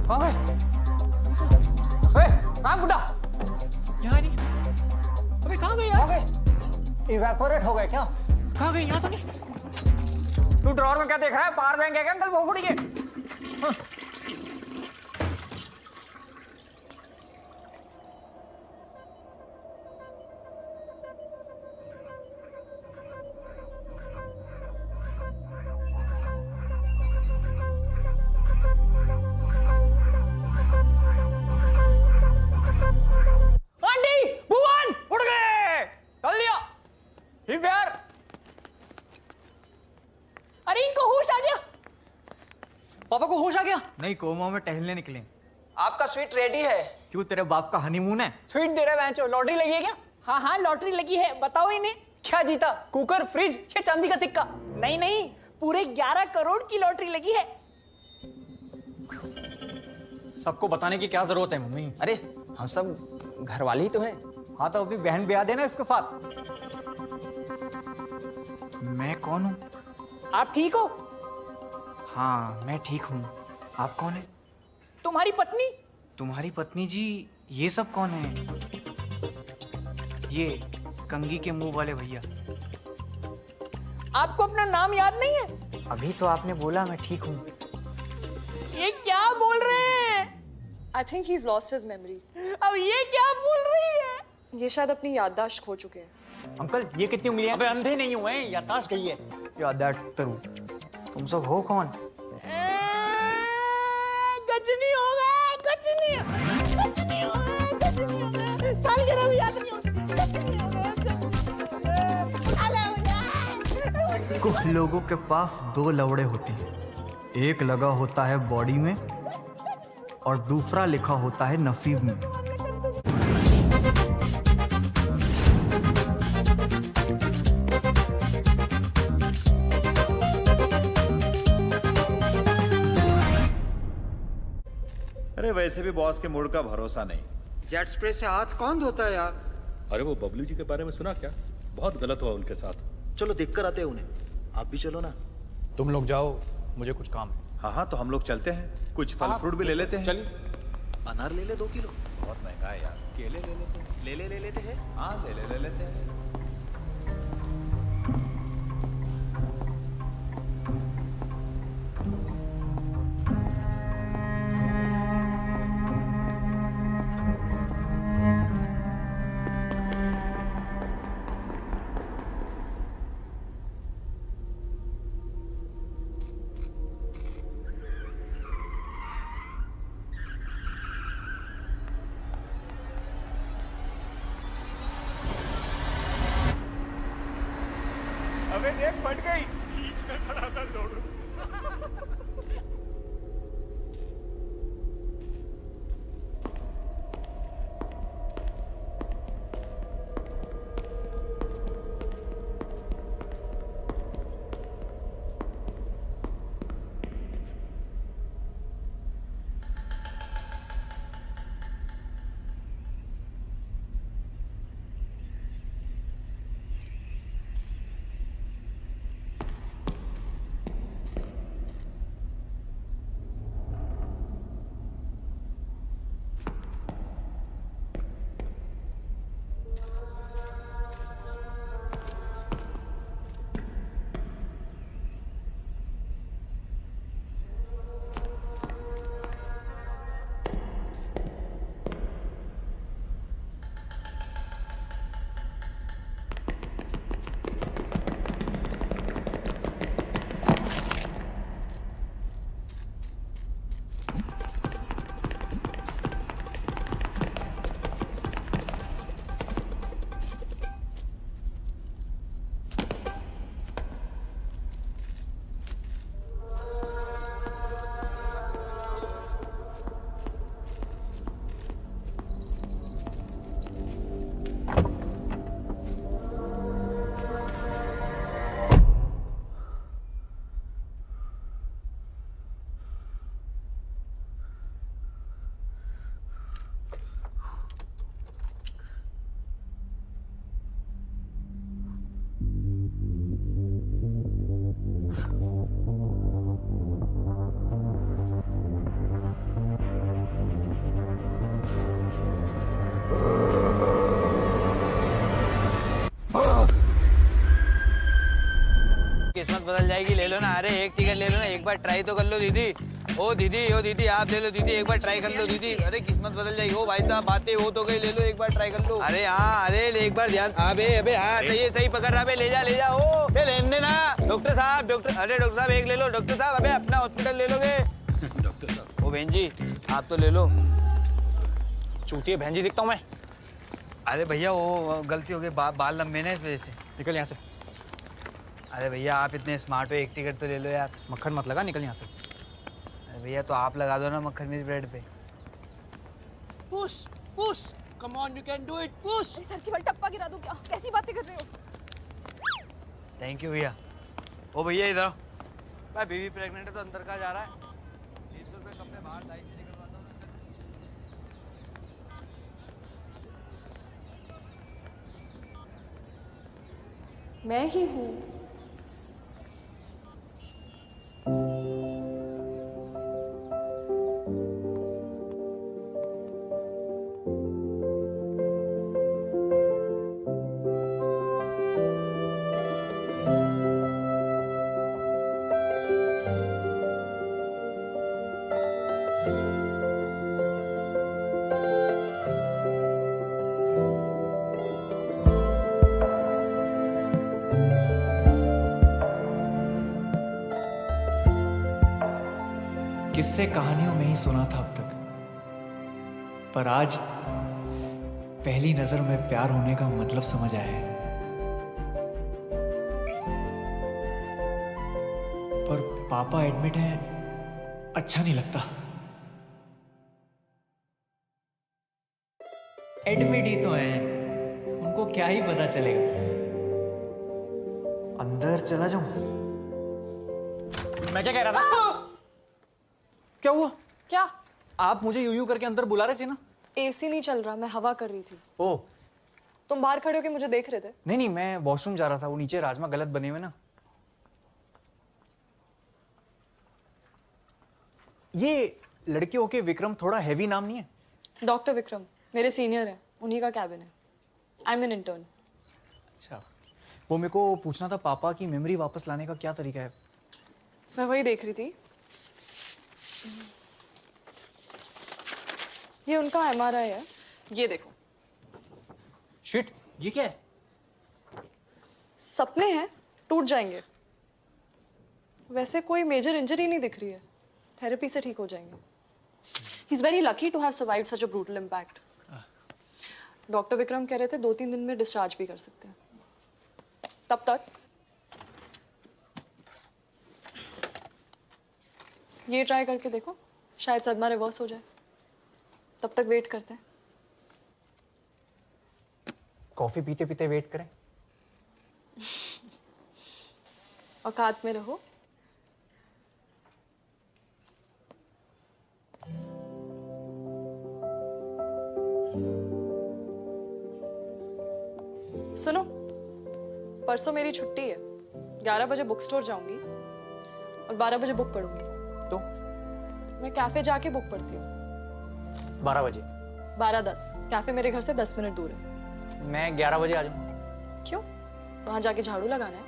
कहाँ गए? कहाँ बुड्ढा? यहाँ नहीं। अबे कहाँ गए यार? इवेपोरेट हो गए क्या? कहाँ गए? यहाँ तो नहीं। तू ड्रॉर में क्या देख रहा है? पावर बैंक है क्या अंकल? वो फुड़ी के। हाँ। पापा को होश आ गया? नहीं, कोमा में टहलने निकले। आपका स्वीट रेडी है। क्यों, तेरे बाप का हनीमून है? स्वीट दे रहे हैं। लॉटरी लगी है क्या? हाँ हाँ, लॉटरी लगी है। बताओ इन्हें। क्या जीता? कुकर, फ्रिज या चांदी का सिक्का? नहीं नहीं, पूरे 11 करोड़ की लॉटरी लगी है। सबको बताने की क्या जरूरत है मम्मी? अरे हम सब घर वाले ही तो हैं। हाँ तो अभी बहन ब्याह देना इसके साथ। मैं कौन हूँ? आप ठीक हो? हाँ मैं ठीक हूँ। आप कौन है? तुम्हारी पत्नी। तुम्हारी पत्नी जी? ये सब कौन है? ये कंगी के मुंह वाले भैया। आपको अपना नाम याद नहीं है? अभी तो आपने बोला मैं ठीक हूँ। ये क्या बोल रहे हैं? I think he's lost his memory. अब ये क्या बोल रही है? ये शायद अपनी याददाश्त खो चुके हैं। अंकल ये कितनी उंगलियां? अबे अंधे नहीं हुए हैं, याददाश्त गई है। याददाश्त तरु। तुम सब हो कौन? गजनी होगा, गजनी सालगिरह भी याद नहीं होती। कुछ लोगों के पास 2 लवड़े होते हैं, एक लगा होता है बॉडी में और दूसरा लिखा होता है नसीब में। अरे वैसे भी बॉस के मूड का भरोसा नहीं। जेट स्प्रे से हाथ कौन धोता है यार? अरे वो बबलू जी के बारे में सुना क्या? बहुत गलत हुआ उनके साथ। चलो देख कर आते हैं उन्हें। आप भी चलो ना। तुम लोग जाओ, मुझे कुछ काम है। हाँ हाँ तो हम लोग चलते हैं, कुछ फल फ्रूट भी ले लेते हैं। चल अनार ले ले 2 किलो। बहुत महंगा है यार। केले ले लेते हैं। ले लेते हैं। हाँ ले लेते हैं। बदल जाएगी, ले लो ना। अरे एक टिकट ले लो ना, एक बार ट्राई तो कर लो दीदी। ओ दीदी आप ले लो दीदी, एक बार ट्राई कर लो दीदी। अरे किस्मत बदल जाएगी। ओ भाई साहब बातें हो तो गई, ले लो एक बार ट्राई कर लो। अरे हाँ, अरे एक बार ध्यान। अबे हाँ सही पकड़ रहा। ले जा। ओ लेने देना डॉक्टर साहब। अरे डॉक्टर साहब एक ले लो डॉक्टर साहब। अबे अपना हॉस्पिटल ले लोगे डॉक्टर साहब। ओ बहन जी आप तो ले लो। चूतिए बहन जी दिखता हूँ मैं? अरे भैया वो गलती हो गई, बाल लंबे ना इस वजह से। निकल यहाँ से। अरे भैया आप इतने स्मार्ट हो, एक टिकट तो ले लो यार। मक्खन मत लगा, निकल यहाँ से। अरे भैया तो आप लगा दो ना मक्खन मेरी ब्रेड पे। Push come on, you can do it, push. Sir की बल टप्पा गिरा दूं क्या? कैसी बातें कर रहे हो? थैंक यू भैया। ओ भैया इधर आओ। भाई बीवी प्रेग्नेंट है तो अंदर कहाँ जा रहा है? 300 रुपये कम में बाहर दाई से निकलवाता हूँ। मैं ही हूँ। किस्से कहानियों में ही सुना था अब तक, पर आज पहली नजर में प्यार होने का मतलब समझ आया है। पर पापा एडमिट हैं, अच्छा नहीं लगता। एडमिट ही तो हैं, उनको क्या ही पता चलेगा। अंदर चला जाऊं? मैं क्या कह रहा था? क्या हुआ? क्या? आप मुझे यूं करके अंदर बुला रहे थे ना? एसी नहीं चल रहा, मैं हवा कर रही थी। ओ, तुम बाहर खड़े होके मुझे देख रहे थे? नहीं मैं वॉशरूम जा रहा था, वो नीचे राजमा गलत बने हुए ना। ये लड़के होके विक्रम थोड़ा हैवी नाम नहीं है? डॉक्टर विक्रम मेरे सीनियर हैं, उन्हीं का कैबिन है। I am an intern. अच्छा, वो मेरे को पूछना था, पापा की मेमोरी वापस लाने का क्या तरीका है? मैं वही देख रही थी। ये उनका एमआरआई है, ये देखो। शिट, ये क्या है? सपने हैं, टूट जाएंगे। वैसे कोई मेजर इंजरी नहीं दिख रही है, थेरेपी से ठीक हो जाएंगे। He is very lucky to have survived such a brutal impact. Doctor Vikram कह रहे थे 2-3 दिन में डिस्चार्ज भी कर सकते हैं। तब तक ये ट्राई करके देखो, शायद सदमा रिवर्स हो जाए। तब तक वेट करते हैं। कॉफी पीते पीते वेट करें? औकात में रहो। सुनो, परसों मेरी छुट्टी है। 11 बजे बुक स्टोर जाऊंगी और 12 बजे बुक पढ़ूंगी। तो मैं कैफे जाके बुक पढ़ती हूँ। 12 बजे? 12:10। कैफे मेरे घर से 10 मिनट दूर है। मैं 11 बजे आ जाऊँ। क्यों? वहां जाके झाड़ू लगाना है।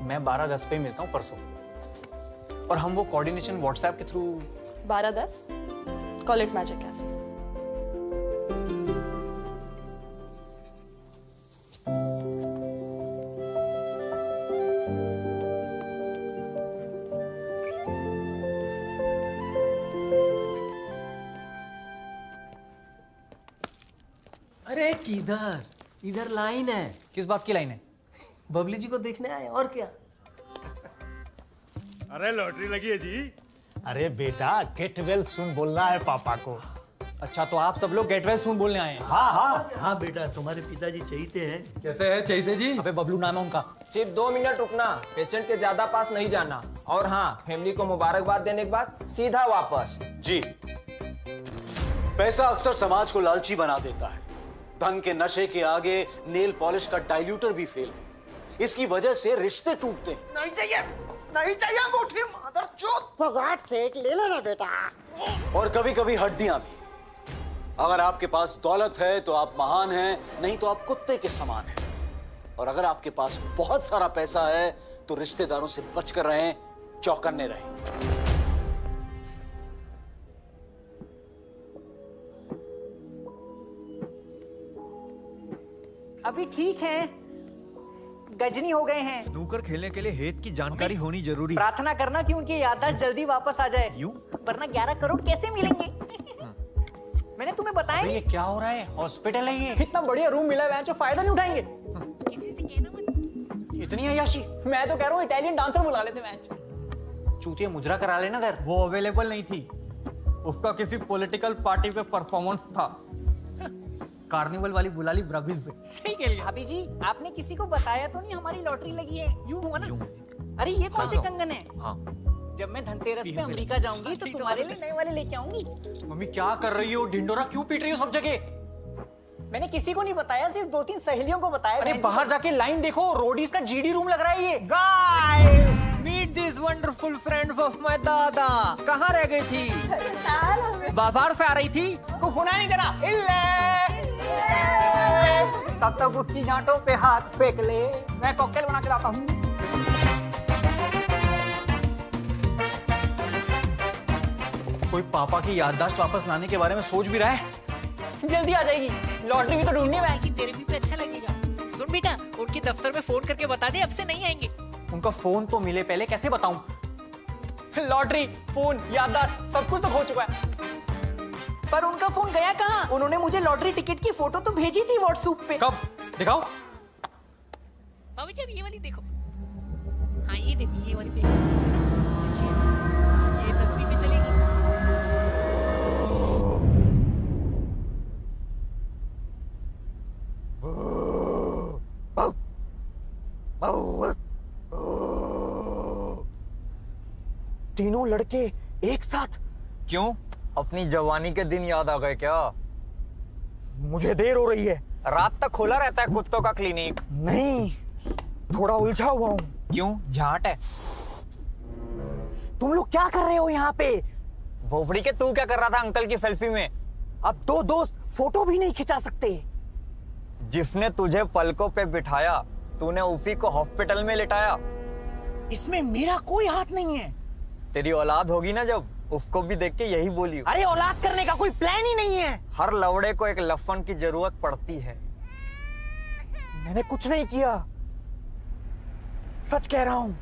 मैं 12:10 पे ही मिलता हूँ परसों, और हम वो कोऑर्डिनेशन व्हाट्सएप के through. 12:10 call it magic cafe. अरे किधर? इधर लाइन है। किस बात की लाइन है? बबली जी को देखने आए, और क्या। अरे लॉटरी लगी है जी। अरे बेटा गेट वेल सून बोलना है पापा को। अच्छा, तो आप सब लोग गेट वेल सून बोलने आए हैं? हाँ बेटा, तुम्हारे पिताजी चहीते हैं। कैसे है चहीते जी? अबे बबलू नाम है उनका। सिर्फ 2 मिनट रुकना, पेशेंट के ज्यादा पास नहीं जाना। और हाँ, फैमिली को मुबारकबाद देने के बाद सीधा वापस। जी, पैसा अक्सर समाज को लालची बना देता है। धन के नशे के आगे नेल पॉलिश का डाइल्यूटर भी फेल है। इसकी वजह से रिश्ते टूटते हैं। नहीं चाहिए अंगूठी, मादरचोद। भगवान से एक ले लेना बेटा। और कभी कभी हड्डियां भी। अगर आपके पास दौलत है तो आप महान हैं, नहीं तो आप कुत्ते के समान हैं। और अगर आपके पास बहुत सारा पैसा है तो रिश्तेदारों से बचकर रहें, चौकन्ने रहें। अभी ठीक है, गजनी हो गए हैं। स्नूकर खेलने के लिए हेत की जानकारी होनी जरूरी है। प्रार्थना करना कि उनकी याददाश्त जल्दी वापस आ जाए। यूं? वरना 11 करोड़ कैसे मिलेंगे? मैंने तुम्हें बताया ये क्या हो रहा है? हॉस्पिटल है ये। इतना बढ़िया रूम मिला है, जो फायदा नहीं उठाएंगे। इतनी अय्याशी। मैं तो कह रहा हूँ इटालियन डांसर बुला लेते मैच। चूतिए मुजरा करा लेना दर। वो अवेलेबल नहीं थी, उसका किसी पॉलिटिकल पार्टी पे परफॉर्मेंस था। कार्निवल वाली बुला ली ब्राजील से। सही कह लिया। भाभी जी, आपने किसी को बताया तो नहीं हमारी लॉटरी लगी है? यूं हुआ ना? अरे ये कौन से कंगन है? हाँ। जब मैं धनतेरस पे अमेरिका जाऊंगी तो तुम्हारे लिए नए वाले लेके आऊंगी। मम्मी क्या कर रही हो? ढिंडोरा क्यों पीट रही हो सब जगह? मैंने किसी को नहीं बताया, सिर्फ 2-3 सहेलियों को बताया। अरे बाहर जाके लाइन देखो, रोडीज का जीडी रूम लग रहा है ये। Guys, meet this wonderful friends of my dada. कहाँ रह गई थी? बाजार से आ रही थी? को सुना नहीं तेरा? तब तक उसकी जांटों पे हाथ फेंक ले, मैं कॉकटेल बना के लाता हूँ। कोई पापा की याददाश्त वापस लाने के बारे में सोच भी रहा है? जल्दी आ जाएगी, लॉटरी भी तो ढूंढनी है। कि तेरे भी अच्छा लगेगा। सुन बेटा, उनके दफ्तर में फोन करके बता दे अब से नहीं आएंगे। उनका फोन तो मिले पहले, कैसे बताऊं? लॉटरी, फोन, याददाश्त सब कुछ तो खो चुका है। पर उनका फोन गया कहाँ? उन्होंने मुझे लॉटरी टिकट की फोटो तो भेजी थी व्हाट्सएप पे। कब? दिखाओ। बाबू जी अब ये वाली देखो। हाँ ये देखो, ये वाली देखो। ये तस्वीर में चलेगी। तीनों लड़के एक साथ? क्यों? अपनी जवानी के दिन याद आ गए क्या? मुझे देर हो रही है। रात तक खोला रहता है कुत्तों का क्लिनिक? नहीं, थोड़ा उलझा हुआ हूँ। क्यों? झाट है। तुम लोग क्या कर रहे हो यहाँ पे? भोपड़ी के तू क्या कर रहा था अंकल की सेल्फी में? अब दो दोस्त फोटो भी नहीं खिंचा सकते। जिसने तुझे पलकों पे बिठाया, तूने उसी को हॉस्पिटल में लिटाया। इसमें मेरा कोई हाथ नहीं है। तेरी औलाद होगी ना जब, उसको भी देख के यही बोली। अरे औलाद करने का कोई प्लान ही नहीं है। हर लवड़े को एक लफन की जरूरत पड़ती है। मैंने कुछ नहीं किया, सच कह रहा हूं।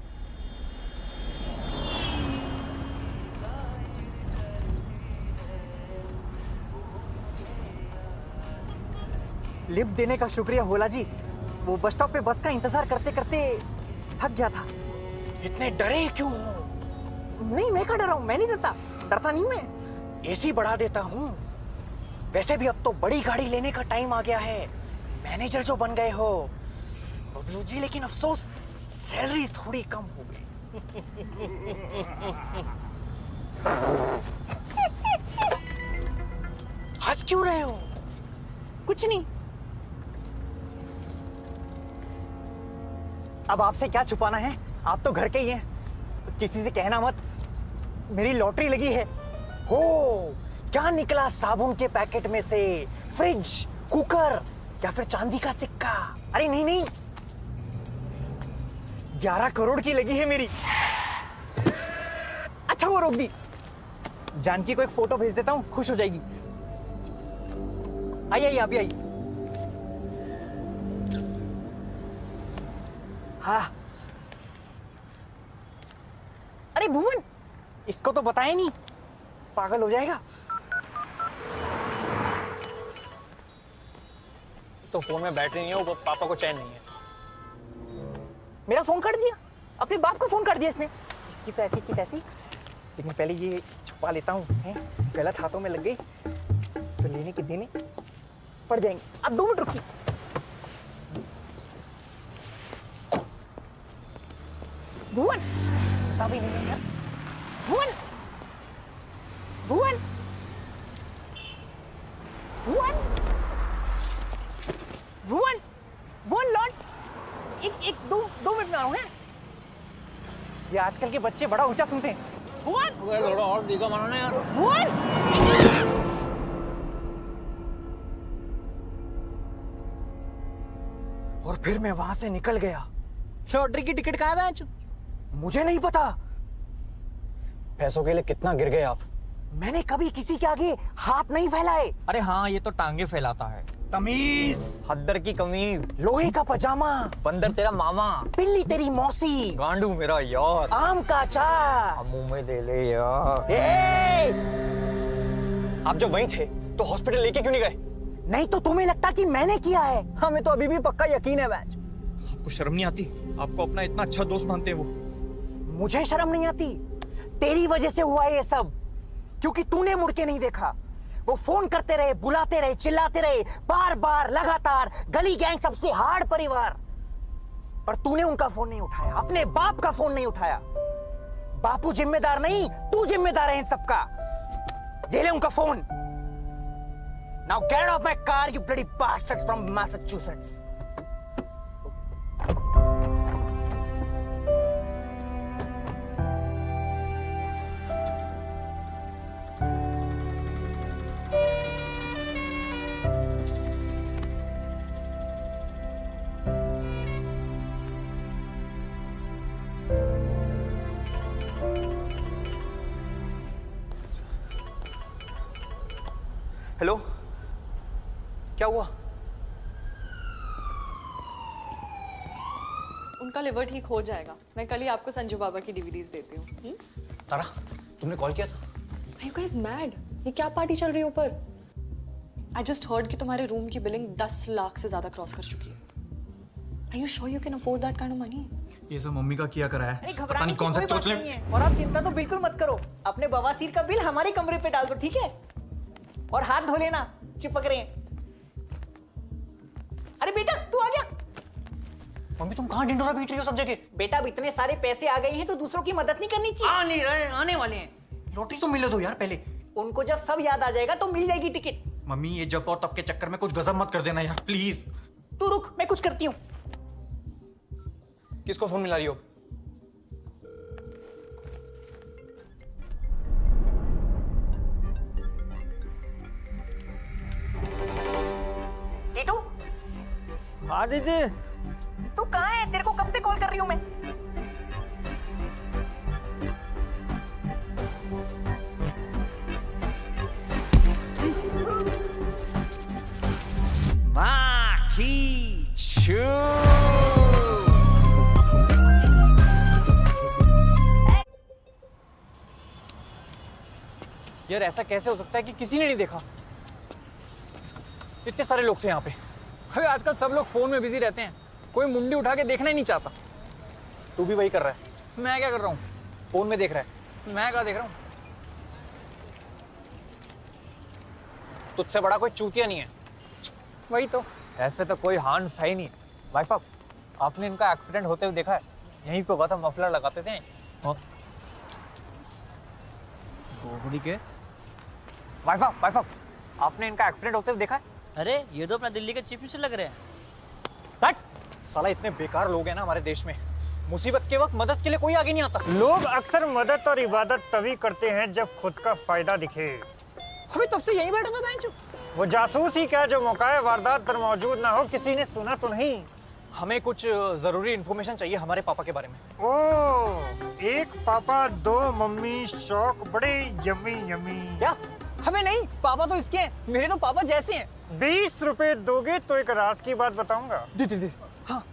लिफ्ट देने का शुक्रिया होला जी। वो बस स्टॉप पे बस का इंतजार करते करते थक गया था। इतने डरे क्यों हो? नहीं, मैं क्या डरा हूं? मैं नहीं डरता नहीं मैं। एसी बढ़ा देता हूं। वैसे भी अब तो बड़ी गाड़ी लेने का टाइम आ गया है। मैनेजर जो बन गए हो बबलू जी, लेकिन अफसोस सैलरी थोड़ी कम हो गई। हंस क्यों रहे हो? कुछ नहीं। अब आपसे क्या छुपाना है, आप तो घर के ही हैं। किसी से कहना मत, मेरी लॉटरी लगी है। हो, क्या निकला साबुन के पैकेट में से? फ्रिज, कुकर या फिर चांदी का सिक्का? अरे नहीं नहीं, 11 करोड़ की लगी है मेरी। अच्छा वो रोक दी। जानकी को एक फोटो भेज देता हूँ, खुश हो जाएगी। आई आप भी आई। हाँ। अरे भुवन, इसको तो बताया नहीं, पागल हो जाएगा। तो फोन में बैटरी नहीं है, वो पापा को चैन नहीं है। मेरा फोन काट दिया, अपने बाप को फोन कर दिया इसने। इसकी तो ऐसी की तैसी। लेकिन पहले ये छुपा लेता हूँ, गलत हाथों में लग गई तो लेने के देने पड़ जाएंगे। अब 2 मिनट रुकिए। भुवन, तभी नहीं यार। भुवन, भुवन, भुवन, भुवन, भुवन लौट। एक 2 मिनट में आ रहा हूँ। ये आजकल के बच्चे बड़ा ऊंचा सुनते हैं। भुवन, थोड़ा और दिखा मानो ना यार। भुवन, और फिर मैं वहां से निकल गया लॉटरी की टिकट कहाँ है बेंच? मुझे नहीं पता। पैसों के लिए कितना गिर गए आप। मैंने कभी किसी के आगे हाथ नहीं फैलाए। अरे हाँ, ये तो टांगे फैलाता है। तमीज, हद्दर की कमीज, लोहे का पजामा, बंदर तेरा मामा, बिल्ली तेरी मौसी, गांडू मेरा यार, आम का अचार, मुंह में दे ले यार। आप जब वहीं थे तो हॉस्पिटल लेके क्यों नहीं गए? नहीं तो तुम्हें लगता कि मैंने किया है? हमें तो अभी भी पक्का यकीन है बैच। आपको शर्म नहीं आती? आपको अपना इतना अच्छा दोस्त मानते हैं वो। मुझे शर्म नहीं आती? तेरी वजह से हुआ ये सब, क्योंकि तूने मुड़ के नहीं देखा। वो फोन करते रहे, बुलाते रहे, चिल्लाते रहे, बार बार लगातार, गली गैंग सबसे हार्ड परिवार, पर तूने उनका फोन नहीं उठाया, अपने बाप का फोन नहीं उठाया। बापू जिम्मेदार नहीं, तू जिम्मेदार है इन सबका। ये ले उनका phone. Now get off my car, you bloody bastards from Massachusetts. Hello, क्या हुआ? उनका लिवर ठीक हो जाएगा। मैं कल ही आपको संजू बाबा की डीवीडीज देती हूँ। तारा, तुमने कॉल किया था? Are you guys mad? ये क्या पार्टी चल रही है ऊपर? I just heard कि तुम्हारे रूम की बिलिंग 10 लाख से ज्यादा क्रॉस कर चुकी है। Are you sure you can afford that kind of money? ये सब मम्मी का किया करा है। पता नहीं कौन सा चोच ले। और आप चिंता तो बिल्कुल मत करो, अपने बवासीर का बिल हमारे कमरे पे डाल दो, ठीक है? और हाथ धो लेना, चिपक रहे हैं। अरे बेटा, तू आ गया। मम्मी तुम कहाँ ढिंडोरा पीट रही हो सब जगह? बेटा, अब इतने सारे पैसे आ गए हैं तो दूसरों की मदद नहीं करनी चाहिए। आ नहीं रहे, आने वाले हैं। लॉटरी तो मिले दो यार पहले। उनको जब सब याद आ जाएगा तो मिल जाएगी टिकट। मम्मी ये जब और तब के चक्कर में कुछ गजब मत कर देना यार, प्लीज। तू रुक, मैं कुछ करती हूँ। किसको फोन मिला रही हो? टीटू, हाँ दीदी। तू कहाँ है? तेरे को कब से कॉल कर रही हूँ मैं। यार ऐसा कैसे हो सकता है कि किसी ने नहीं देखा? इतने सारे लोग थे यहाँ पे। अरे आजकल सब लोग फोन में बिजी रहते हैं, कोई मुंडी उठा के देखना ही नहीं चाहता। तू भी वही कर रहा है। मैं क्या कर रहा हूँ? फोन में देख रहा है। मैं क्या देख रहा हूँ? तुझसे बड़ा कोई चूतिया नहीं है। वही तो। ऐसे तो कोई हार्म है ही नहीं। भाई साहब, आपने इनका एक्सीडेंट होते हुए देखा है? यहीं पे हुआ था, मफलर लगाते थे। के भाई साहब, आपने इनका एक्सीडेंट होते हुए देखा है? अरे ये तो अपना दिल्ली के चीफ मिनिस्टर लग रहे हैं। हट! साला इतने बेकार लोग हैं ना हमारे देश में, मुसीबत के वक्त मदद के लिए कोई आगे नहीं आता। लोग अक्सर मदद और इबादत तभी करते हैं जब खुद का फायदा दिखे। अभी तब से यहीं बैठा था बेंच। वो जासूस ही क्या जो मौका वारदात पर मौजूद ना हो, किसी ने सुना तो नहीं? हमें कुछ जरूरी इंफॉर्मेशन चाहिए हमारे पापा के बारे में। ओह, एक पापा दो मम्मी, शौक बड़े यमी यमी। क्या? हमें नहीं, पापा तो इसके हैं। मेरे तो पापा जैसे हैं। 20 रुपए दोगे तो एक राज की बात बताऊंगा। दे। हाँ।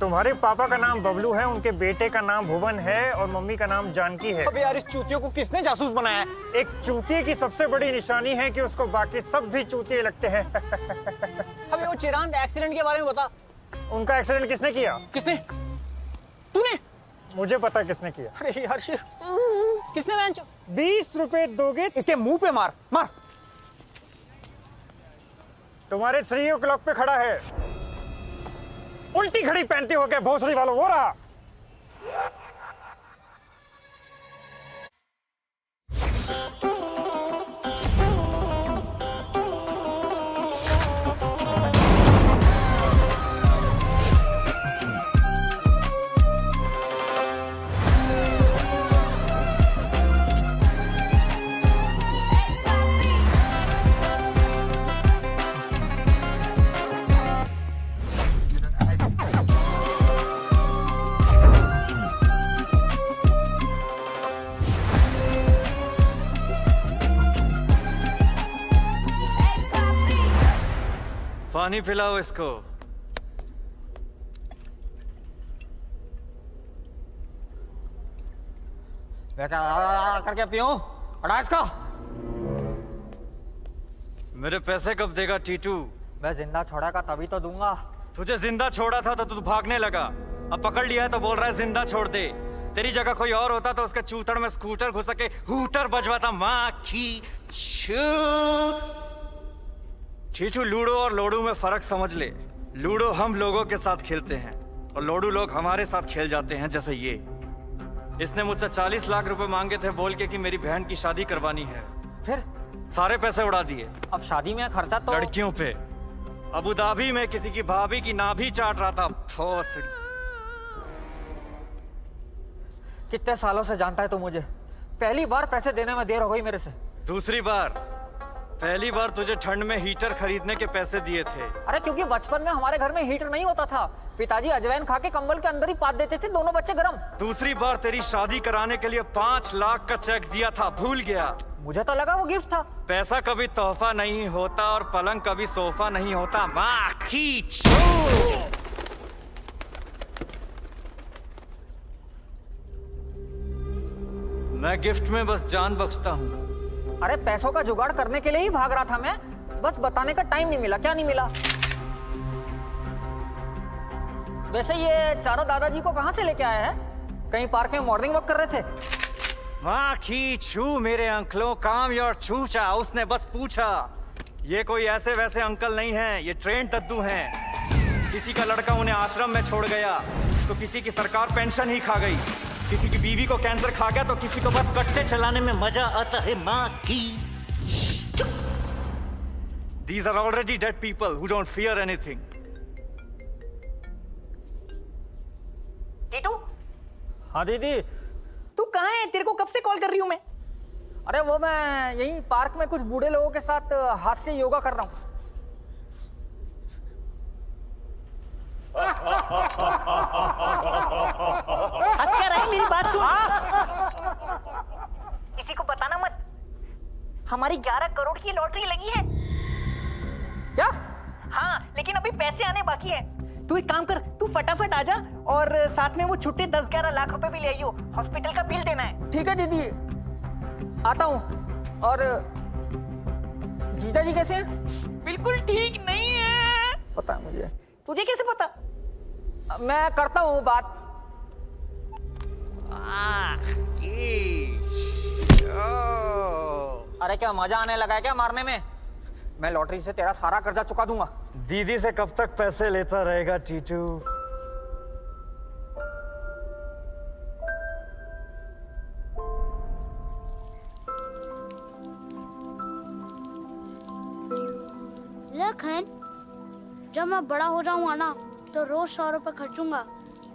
तुम्हारे पापा का नाम बबलू है, उनके बेटे का नाम भुवन है और मम्मी का नाम जानकी है। अबे यार, इस चूतियों को किसने जासूस बनाया है? एक चूतिए की सबसे बड़ी निशानी है कि उसको बाकी सब भी चूतिए लगते हैं। अबे वो चिरांद एक्सीडेंट के बारे में बता। उनका एक्सीडेंट किसने किया? किसने? तूने? मुझे पता किसने किया। अरे यार, किसने? बेंच। 20 रुपए दोगे? इसके मुंह पे मार। तुम्हारे 3 o'clock पे खड़ा है। उल्टी घड़ी पहनते हो क्या भोसड़ी वालों? वो रहा। पानी पिलाओ इसको। करके पीऊं? हटा इसको। मेरे पैसे कब देगा टीटू? मैं जिंदा छोड़ा का तभी तो दूंगा। तुझे जिंदा छोड़ा था तो तू भागने लगा, अब पकड़ लिया है तो बोल रहा है जिंदा छोड़ दे। तेरी जगह कोई और होता तो उसके चूतड़ में स्कूटर घुस के हूटर बजवाता। माँ की टीटू, लूडो और लोडू में फर्क समझ ले। लूडो हम लोगों के साथ खेलते हैं और लोडू लोग हमारे साथ खेल जाते हैं। जैसे ये, इसने मुझसे 40 लाख रुपए मांगे थे बोल के कि मेरी बहन की शादी करवानी है। फिर सारे पैसे उड़ा दिए। अब शादी में खर्चा तो लड़कियों पे। अबू धाबी में किसी की भाभी की नाभि चाट रहा था। भोसड़ी। कितने सालों से जानता है तू मुझे? पहली बार पैसे देने में देर हो गई मेरे से। दूसरी बार, पहली बार तुझे ठंड में हीटर खरीदने के पैसे दिए थे। अरे क्योंकि बचपन में हमारे घर में हीटर नहीं होता था, पिताजी अजवाइन खा के कंबल के अंदर ही पात देते थे, दोनों बच्चे गरम। दूसरी बार तेरी शादी कराने के लिए 5 लाख का चेक दिया था, भूल गया? मुझे तो लगा वो गिफ्ट था। पैसा कभी तोहफा नहीं होता और पलंग कभी सोफा नहीं होता। माँ की चोट। मैं गिफ्ट में बस जान बख्शता हूँ। अरे पैसों का जुगाड़ करने के लिए ही भाग रहा था मैं, बस बताने का टाइम नहीं मिला। क्या नहीं मिला? वैसे ये चारों दादाजी को कहाँ से लेके आया है? कहीं पार्क में मॉर्निंग वॉक कर रहे थे? माँ की छू मेरे अंकलों, काम योर छूचा। उसने बस पूछा। ये कोई ऐसे वैसे अंकल नहीं है, ये ट्रेन दद्दू हैं। किसी का लड़का उन्हें आश्रम में छोड़ गया तो किसी की सरकार पेंशन ही खा गई, किसी की बीवी को कैंसर खा गया तो किसी को बस कट्टे चलाने में मजा आता है। माँ की These are already dead people who don't fear anything. Titu? हाँ दीदी। तू कहाँ है? तेरे को कब से कॉल कर रही हूँ मैं। अरे वो मैं यहीं पार्क में कुछ बूढ़े लोगों के साथ हाथ से योगा कर रहा हूँ। हंस क्या रही? मेरी बात सुन। किसी को बताना मत, हमारी 11 करोड़ की लॉटरी लगी है। क्या? हाँ, लेकिन अभी पैसे आने बाकी है। तू एक काम कर, तू फटाफट आ जा और साथ में वो छुट्टे 10-11 लाख रुपए भी ले आइयो, हॉस्पिटल का बिल देना है। ठीक है दीदी, आता हूँ। और जीजा जी कैसे हैं? बिल्कुल ठीक नहीं है। पता है मुझे। तुझे कैसे पता? मैं करता हूँ बात। अरे क्या मजा आने लगा है क्या मारने में? मैं लॉटरी से तेरा सारा कर्जा चुका दूंगा। दीदी से कब तक पैसे लेता रहेगा टीटू? लखन, जब मैं बड़ा हो जाऊंगा ना तो रोज 100 रुपए खर्चूंगा।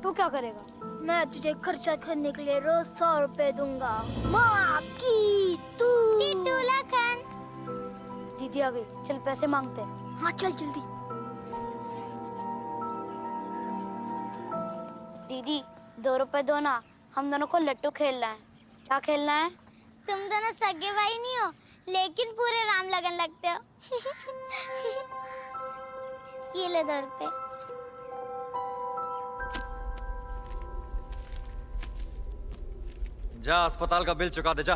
तू क्या करेगा? मैं तुझे खर्चा करने के लिए रोज 100 रुपए दूंगा। माँ की तू। लखन। दीदी आ गई, चल पैसे मांगते हैं। हाँ चल जल्दी। दीदी 2 रुपए दो ना, हम दोनों को लट्टू खेलना है। क्या खेलना है? तुम दोनों सगे भाई नहीं हो, लेकिन पूरे राम लगन लगते हो। ये ले 2 रुपए। जा अस्पताल का बिल चुका दे जा।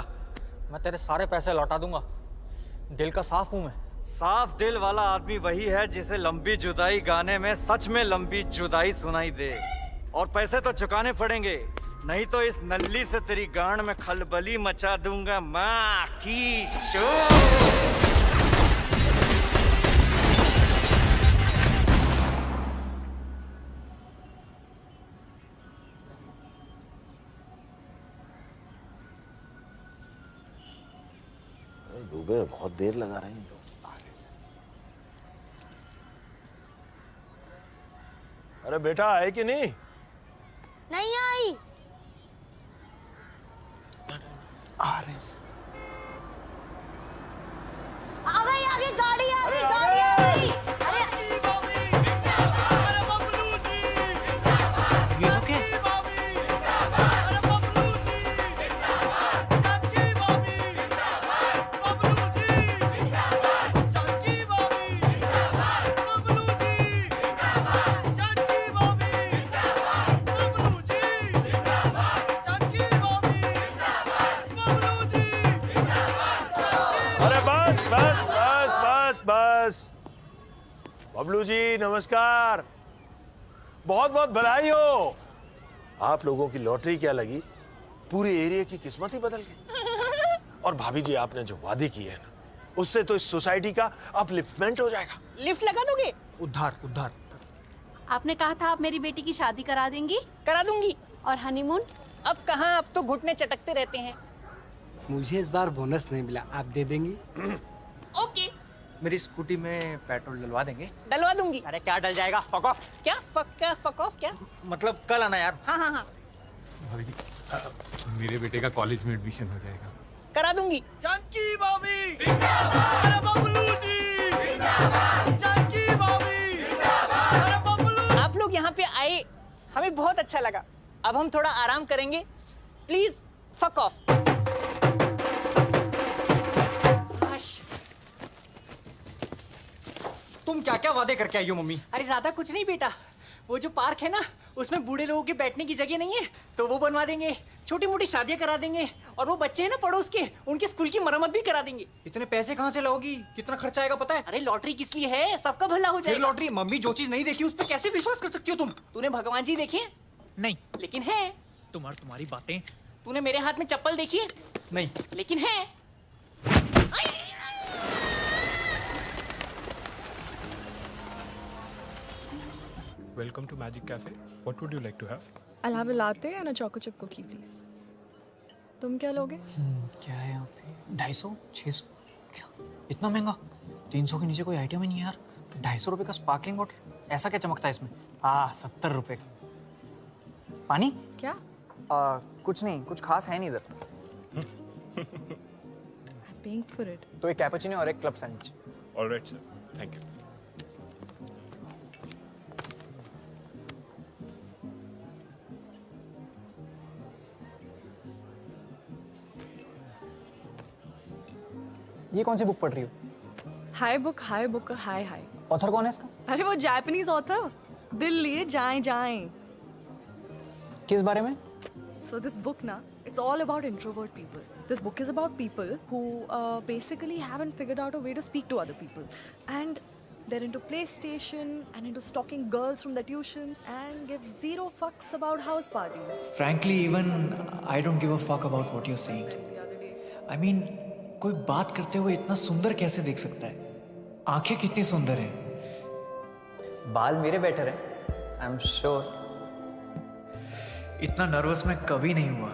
मैं तेरे सारे पैसे लौटा दूंगा। दिल का साफ हूं मैं। साफ दिल वाला आदमी वही है जिसे लंबी जुदाई गाने में सच में लंबी जुदाई सुनाई दे। और पैसे तो चुकाने पड़ेंगे, नहीं तो इस नल्ली से तेरी गांड में खलबली मचा दूंगा। माँ की चोट। दुबे बहुत देर लगा रहे हैं लोग आगे से। अरे बेटा आए कि नहीं? नहीं आई। आ रहे हैं। आ गई गाड़ी आ गई, गाड़ी आ गई। ये तो क्या? बबलू जी नमस्कार, बहुत बहुत बधाई हो। आप लोगों की लॉटरी क्या लगी, पूरे एरिया की किस्मत ही बदल गई। और भाभी जी आपने जो वादे किए हैं ना, उससे तो इस सोसाइटी का अपलिफ्टमेंट हो जाएगा। लिफ्ट लगा दोगे? उद्धार उद्धार। आपने कहा था आप मेरी बेटी की शादी करा देंगी। करा दूंगी। और हनीमून? अब कहाँ, अब तो घुटने चटकते रहते हैं। मुझे इस बार बोनस नहीं मिला, आप दे देंगी? ओके। मेरी स्कूटी में पेट्रोल डलवा देंगे? डलवा दूंगी। अरे क्या डल जाएगा, फक ऑफ। क्या फक ऑफ क्या? मतलब कल आना यार। हाँ हाँ हाँ भाभी जी, मेरे बेटे का कॉलेज में एडमिशन हो जाएगा। करा दूंगी। जानकी भाभी जिंदाबाद, अरे बबलू जी जिंदाबाद, जानकी भाभी जिंदाबाद, अरे बबलू। आप लोग यहाँ पे आए, हमें बहुत अच्छा लगा। अब हम थोड़ा आराम करेंगे। Please fuck off. तुम क्या क्या वादे करके आई हो मम्मी? अरे ज्यादा कुछ नहीं बेटा, वो जो पार्क है ना, उसमें बूढ़े लोगों के बैठने की जगह नहीं है, तो वो बनवा देंगे। छोटी मोटी शादियां करा देंगे, और वो बच्चे हैं ना पड़ोस के, उनके स्कूल की मरम्मत भी करा देंगे। इतने पैसे कहाँ से लाओगी? कितना खर्चा आएगा पता है? अरे लॉटरी किस लिए है, सबका भला हो जाएगा। लॉटरी? मम्मी जो चीज नहीं देखी उस पर कैसे विश्वास कर सकती हो तुम? तूने भगवान जी देखे? नहीं। लेकिन है। तुम्हारी बातें। तूने मेरे हाथ में चप्पल देखी है? नहीं। लेकिन है। Welcome to Magic Cafe. What would you like to have? I'll have a latte and a choco chip cookie, please. तुम क्या लोगे? क्या है यहाँ पे? 250, 600, क्या इतना महंगा? 300 के नीचे कोई आइटम ही नहीं है यार। 250 रुपए का स्पार्कलिंग वाटर, ऐसा क्या चमकता है इसमें? 70 रुपए का। पानी? क्या? कुछ नहीं, कुछ खास है नहीं इधर। I'm paying for it. तो एक कैपुचिनो और एक club sandwich. All right, sir. Thank you. ये कौन सी बुक पढ़ रही हो? हाय बुक हाय हाय। ऑथर कौन है इसका? अरे वो जापानीज ऑथर, दिल लिए जाएं जाएं। किस बारे में? So this book na, it's all about introvert people. This book is about people who basically haven't figured out a way to speak to other people, and they're into PlayStation and into stalking girls from the tuitions and give zero fucks about house parties. Frankly, even I don't give a fuck about what you're saying. I mean, कोई बात करते हुए इतना सुंदर कैसे देख सकता है? आंखें कितनी सुंदर हैं। बाल मेरे बेटर हैं, आई एम श्योर। इतना नर्वस मैं कभी नहीं हुआ,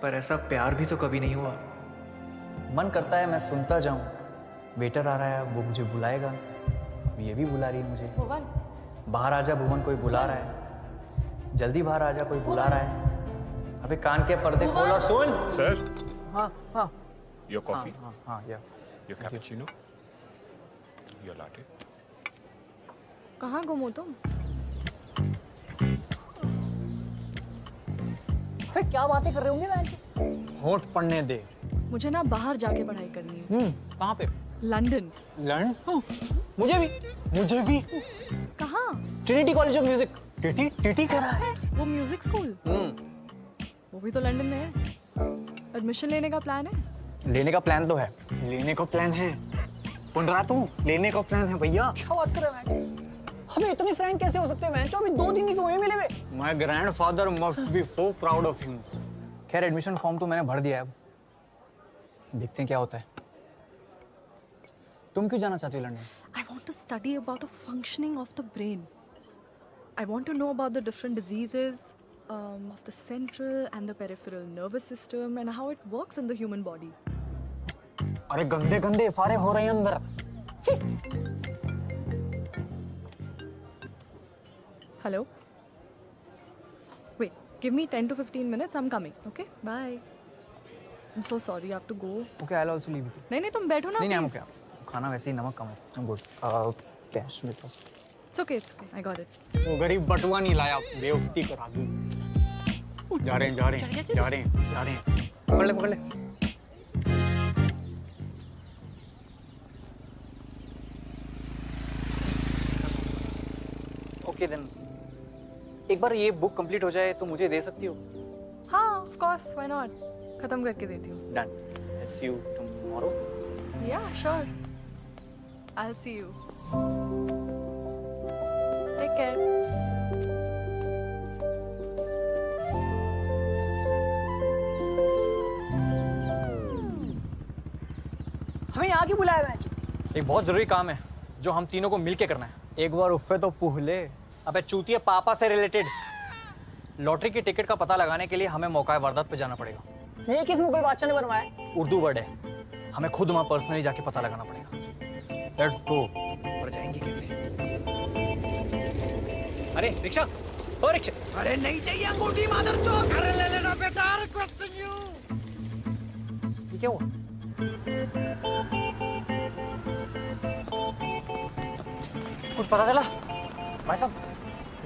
पर ऐसा प्यार भी तो कभी नहीं हुआ। मन करता है मैं सुनता जाऊं। वेटर आ रहा है, वो मुझे बुलाएगा। ये भी बुला रही है मुझे। भुवन, बाहर आजा भुवन, कोई बुला रहा है। जल्दी बाहर आजा, कोई बुला रहा है। अबे कान के पर्दे खोलो, सुन। Sir, हाँ हाँ। your coffee, हाँ या। your cappuccino, your latte. कहाँ गुम हो तुम? अरे क्या बातें कर रहे होंगे मैं? होठ पढ़ने दे। मुझे ना बाहर जाके पढ़ाई करनी है। कहाँ पे? लंदन। लंदन? मुझे भी। कहाँ? Trinity college of music. TT करा है। वो म्यूजिक स्कूल? वो भी तो लंदन में है। एडमिशन लेने का प्लान है? लेने का प्लान तो है। लेने का प्लान है। सुन रहा तू? लेने का प्लान है भैया। क्या बात कर रहे हैं? हमें इतने फ्रैंक कैसे हो सकते हैं? मैं अभी 2 दिन ही तो हुए मिले हुए। My grandfather must be so proud of him. खैर एडमिशन फॉर्म तो मैंने भर दिया है, अब देखते हैं क्या होता है। तुम क्यों जाना चाहती हो London? I want to study about the functioning of the brain. I want to know about the different diseases of the central and the peripheral nervous system and how it works in the human body. अरे गंदे गंदे फारे हो रहे हैं अंदर। Hello? Wait, give me 10 to 15 minutes, I'm coming, okay? Bye. I'm so sorry, I have to go. Okay, I'll also leave it. नहीं तुम बैठो ना। नहीं, I'm okay. खाना वैसे ही नमक कम है। I'm good. Cash मेरे पास। It's okay, I got it. वो गरीब बटुआ नहीं लाया, बेवफती करा दी। जा रहे हैं। पकड़ ले। Okay then. एक बार ये बुक कंप्लीट हो जाए तो मुझे दे सकती हो? हाँ, of course, why not? खत्म करके देती हूँ। Done. I'll see you tomorrow. Yeah, sure. I'll see you. scared. हमें यहाँ क्यों बुलाया है? एक बहुत जरूरी काम है जो हम तीनों को मिलके करना है। एक बार उफ पे तो पूहले। अबे चूतिया पापा से रिलेटेड लॉटरी की टिकट का पता लगाने के लिए हमें मौका वारदात पे जाना पड़ेगा। ये किस मुगल बादशाह ने बनवाया? उर्दू वर्ड है, हमें खुद वहां पर्सनली जाके पता लगाना पड़ेगा। Let's go. और जाएंगे कैसे? अरे रिक्शा, ओ रिक्शा। अरे नहीं चाहिए अंगूठी मादर चौक। अरे ले लेना बेटा, रिक्वेस्टिंग यू। ये क्या हुआ? कुछ पता चला? भाई साहब,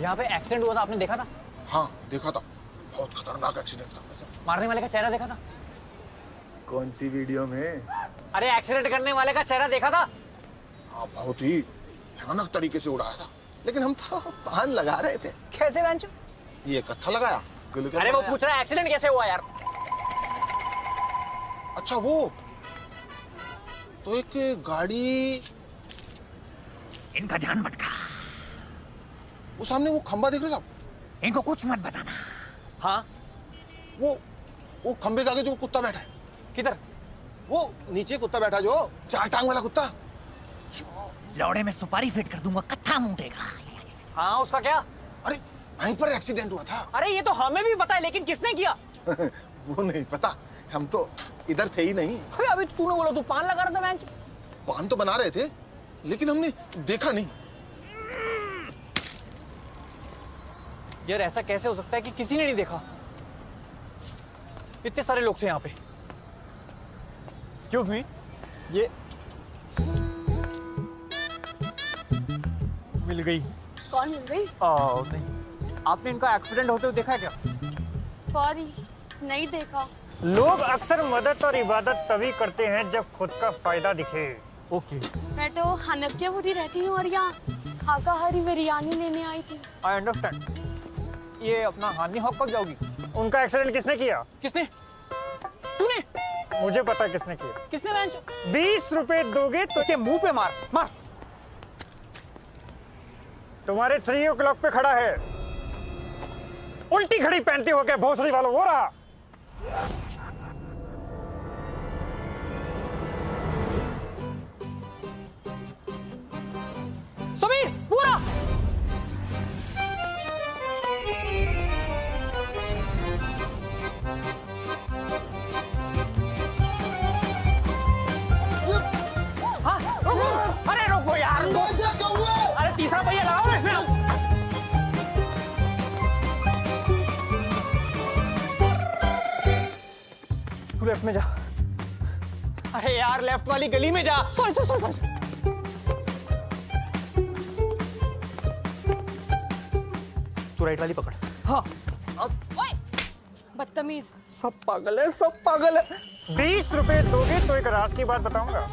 यहाँ पे एक्सीडेंट हुआ था, आपने देखा था? हाँ देखा था, बहुत खतरनाक एक्सीडेंट था। मारने वाले का चेहरा देखा था? कौन सी वीडियो में? अरे एक्सीडेंट करने वाले का चेहरा देखा था? हाँ बहुत ही भयानक तरीके से उड़ाया था, लेकिन हम तो पान लगा रहे थे। कैसे बेंचो? ये कत्था लगाया। अरे वो पूछ रहा है एक्सीडेंट कैसे हुआ यार? अच्छा वो तो एक गाड़ी, इनका ध्यान भटका। वो सामने वो खंबा देख रहे साहब? इनको कुछ मत बताना। हाँ वो खंबे के आगे जो कुत्ता बैठा है। किधर? वो नीचे कुत्ता बैठा जो 4 टांग वाला कुत्ता। लौड़े में सुपारी फिट कर दूंगा, कत्था मूटेगा। हाँ उसका क्या? अरे वहीं पर एक्सीडेंट हुआ था। अरे ये तो हमें भी पता है, लेकिन किसने किया? वो नहीं पता, हम तो इधर थे ही नहीं। अभी तूने बोला तू पान लगा रहा था बेंच। पान तो बना रहे थे, लेकिन हमने देखा नहीं। यार ऐसा कैसे हो सकता है कि किसी ने नहीं देखा? इतने सारे लोग थे यहाँ पे। Excuse me, ये मिल गई। कौन मिल गई? नहीं, आपने इनका एक्सीडेंट होते हुए देखा है क्या? सॉरी, नहीं देखा। लोग अक्सर मदद और इबादत तभी करते हैं जब खुद का फायदा दिखे। ओके। मैं तो हनफियापुरी रहती हूँ और यहाँ खाकाहारी बिरयानी लेने आई थी। I understand. ये अपना हानि हॉक कब जाओगी? उनका एक्सीडेंट किसने किया? किसने? तूने? मुझे पता किसने किया। किसने बेंच? 20 रुपए दोगे तो इसके मुंह पे मार मार। तुम्हारे 3 o'clock पे खड़ा है, उल्टी घड़ी पहनते हो क्या भोसड़ी वालों? वो रहा। समीर पूरा। हाँ रुको, अरे रुको यार। अरे तीसरा पहिया लगाओ ना इसमें। तू लेफ्ट में जा। अरे यार लेफ्ट वाली गली में जा। Sorry sorry sorry. तू राइट वाली पकड़। हाँ। ओए, बदतमीज। सब पागल है, सब पागल है। 20 रुपए दोगे तो एक राज की बात बताऊंगा।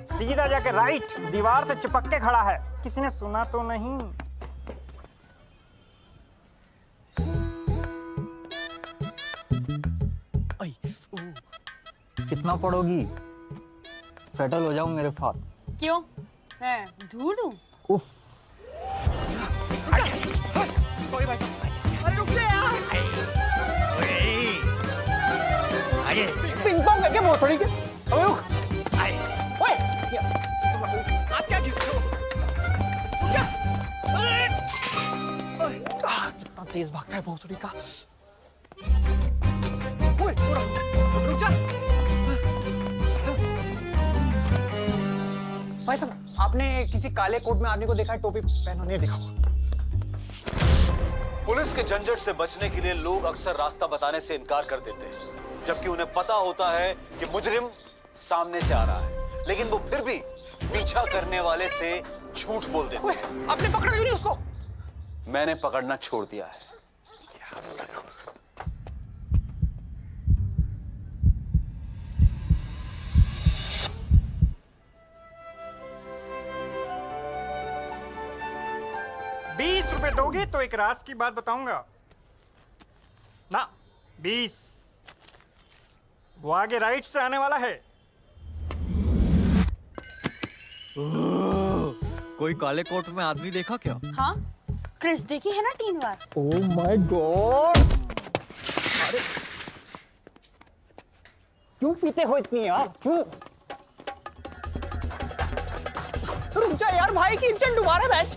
सीधा जाके राइट, दीवार से चिपक के खड़ा है, किसी ने सुना तो नहीं? कितना पढ़ोगी? सेटल हो जाऊं मेरे साथ। क्यों? मैं धूल हूँ? उफ। सॉरी भाई साहब। अरे रुक जा यार। आइए। पिंग पोंग करके भोसड़ी से। अबे रुक। ओए, आप क्या किस हो? क्या? अरे! कितना तेज भागता है भोसड़ी का। ओए, रुक जा। भाई साहब, आपने किसी काले कोट में आदमी को देखा है, टोपी पहना नहीं देखा? पुलिस के झंझट से बचने के लिए लोग अक्सर रास्ता बताने से इनकार कर देते हैं, जबकि उन्हें पता होता है कि मुजरिम सामने से आ रहा है, लेकिन वो फिर भी पीछा करने वाले से झूठ बोल देते हैं। आपने पकड़ा क्यों नहीं उसको? मैंने पकड़ना छोड़ दिया है। ₹20 दोगे तो एक राज की बात बताऊंगा ना। 20। वो आगे राइट से आने वाला है। कोई काले कोट में आदमी देखा क्या? हाँ, क्रिस देखी है ना 3 बार। Oh my God! अरे क्यों पीते हो इतनी यार? क्यों? रुक जा यार, भाई की इज्जत दोबारा बैठ।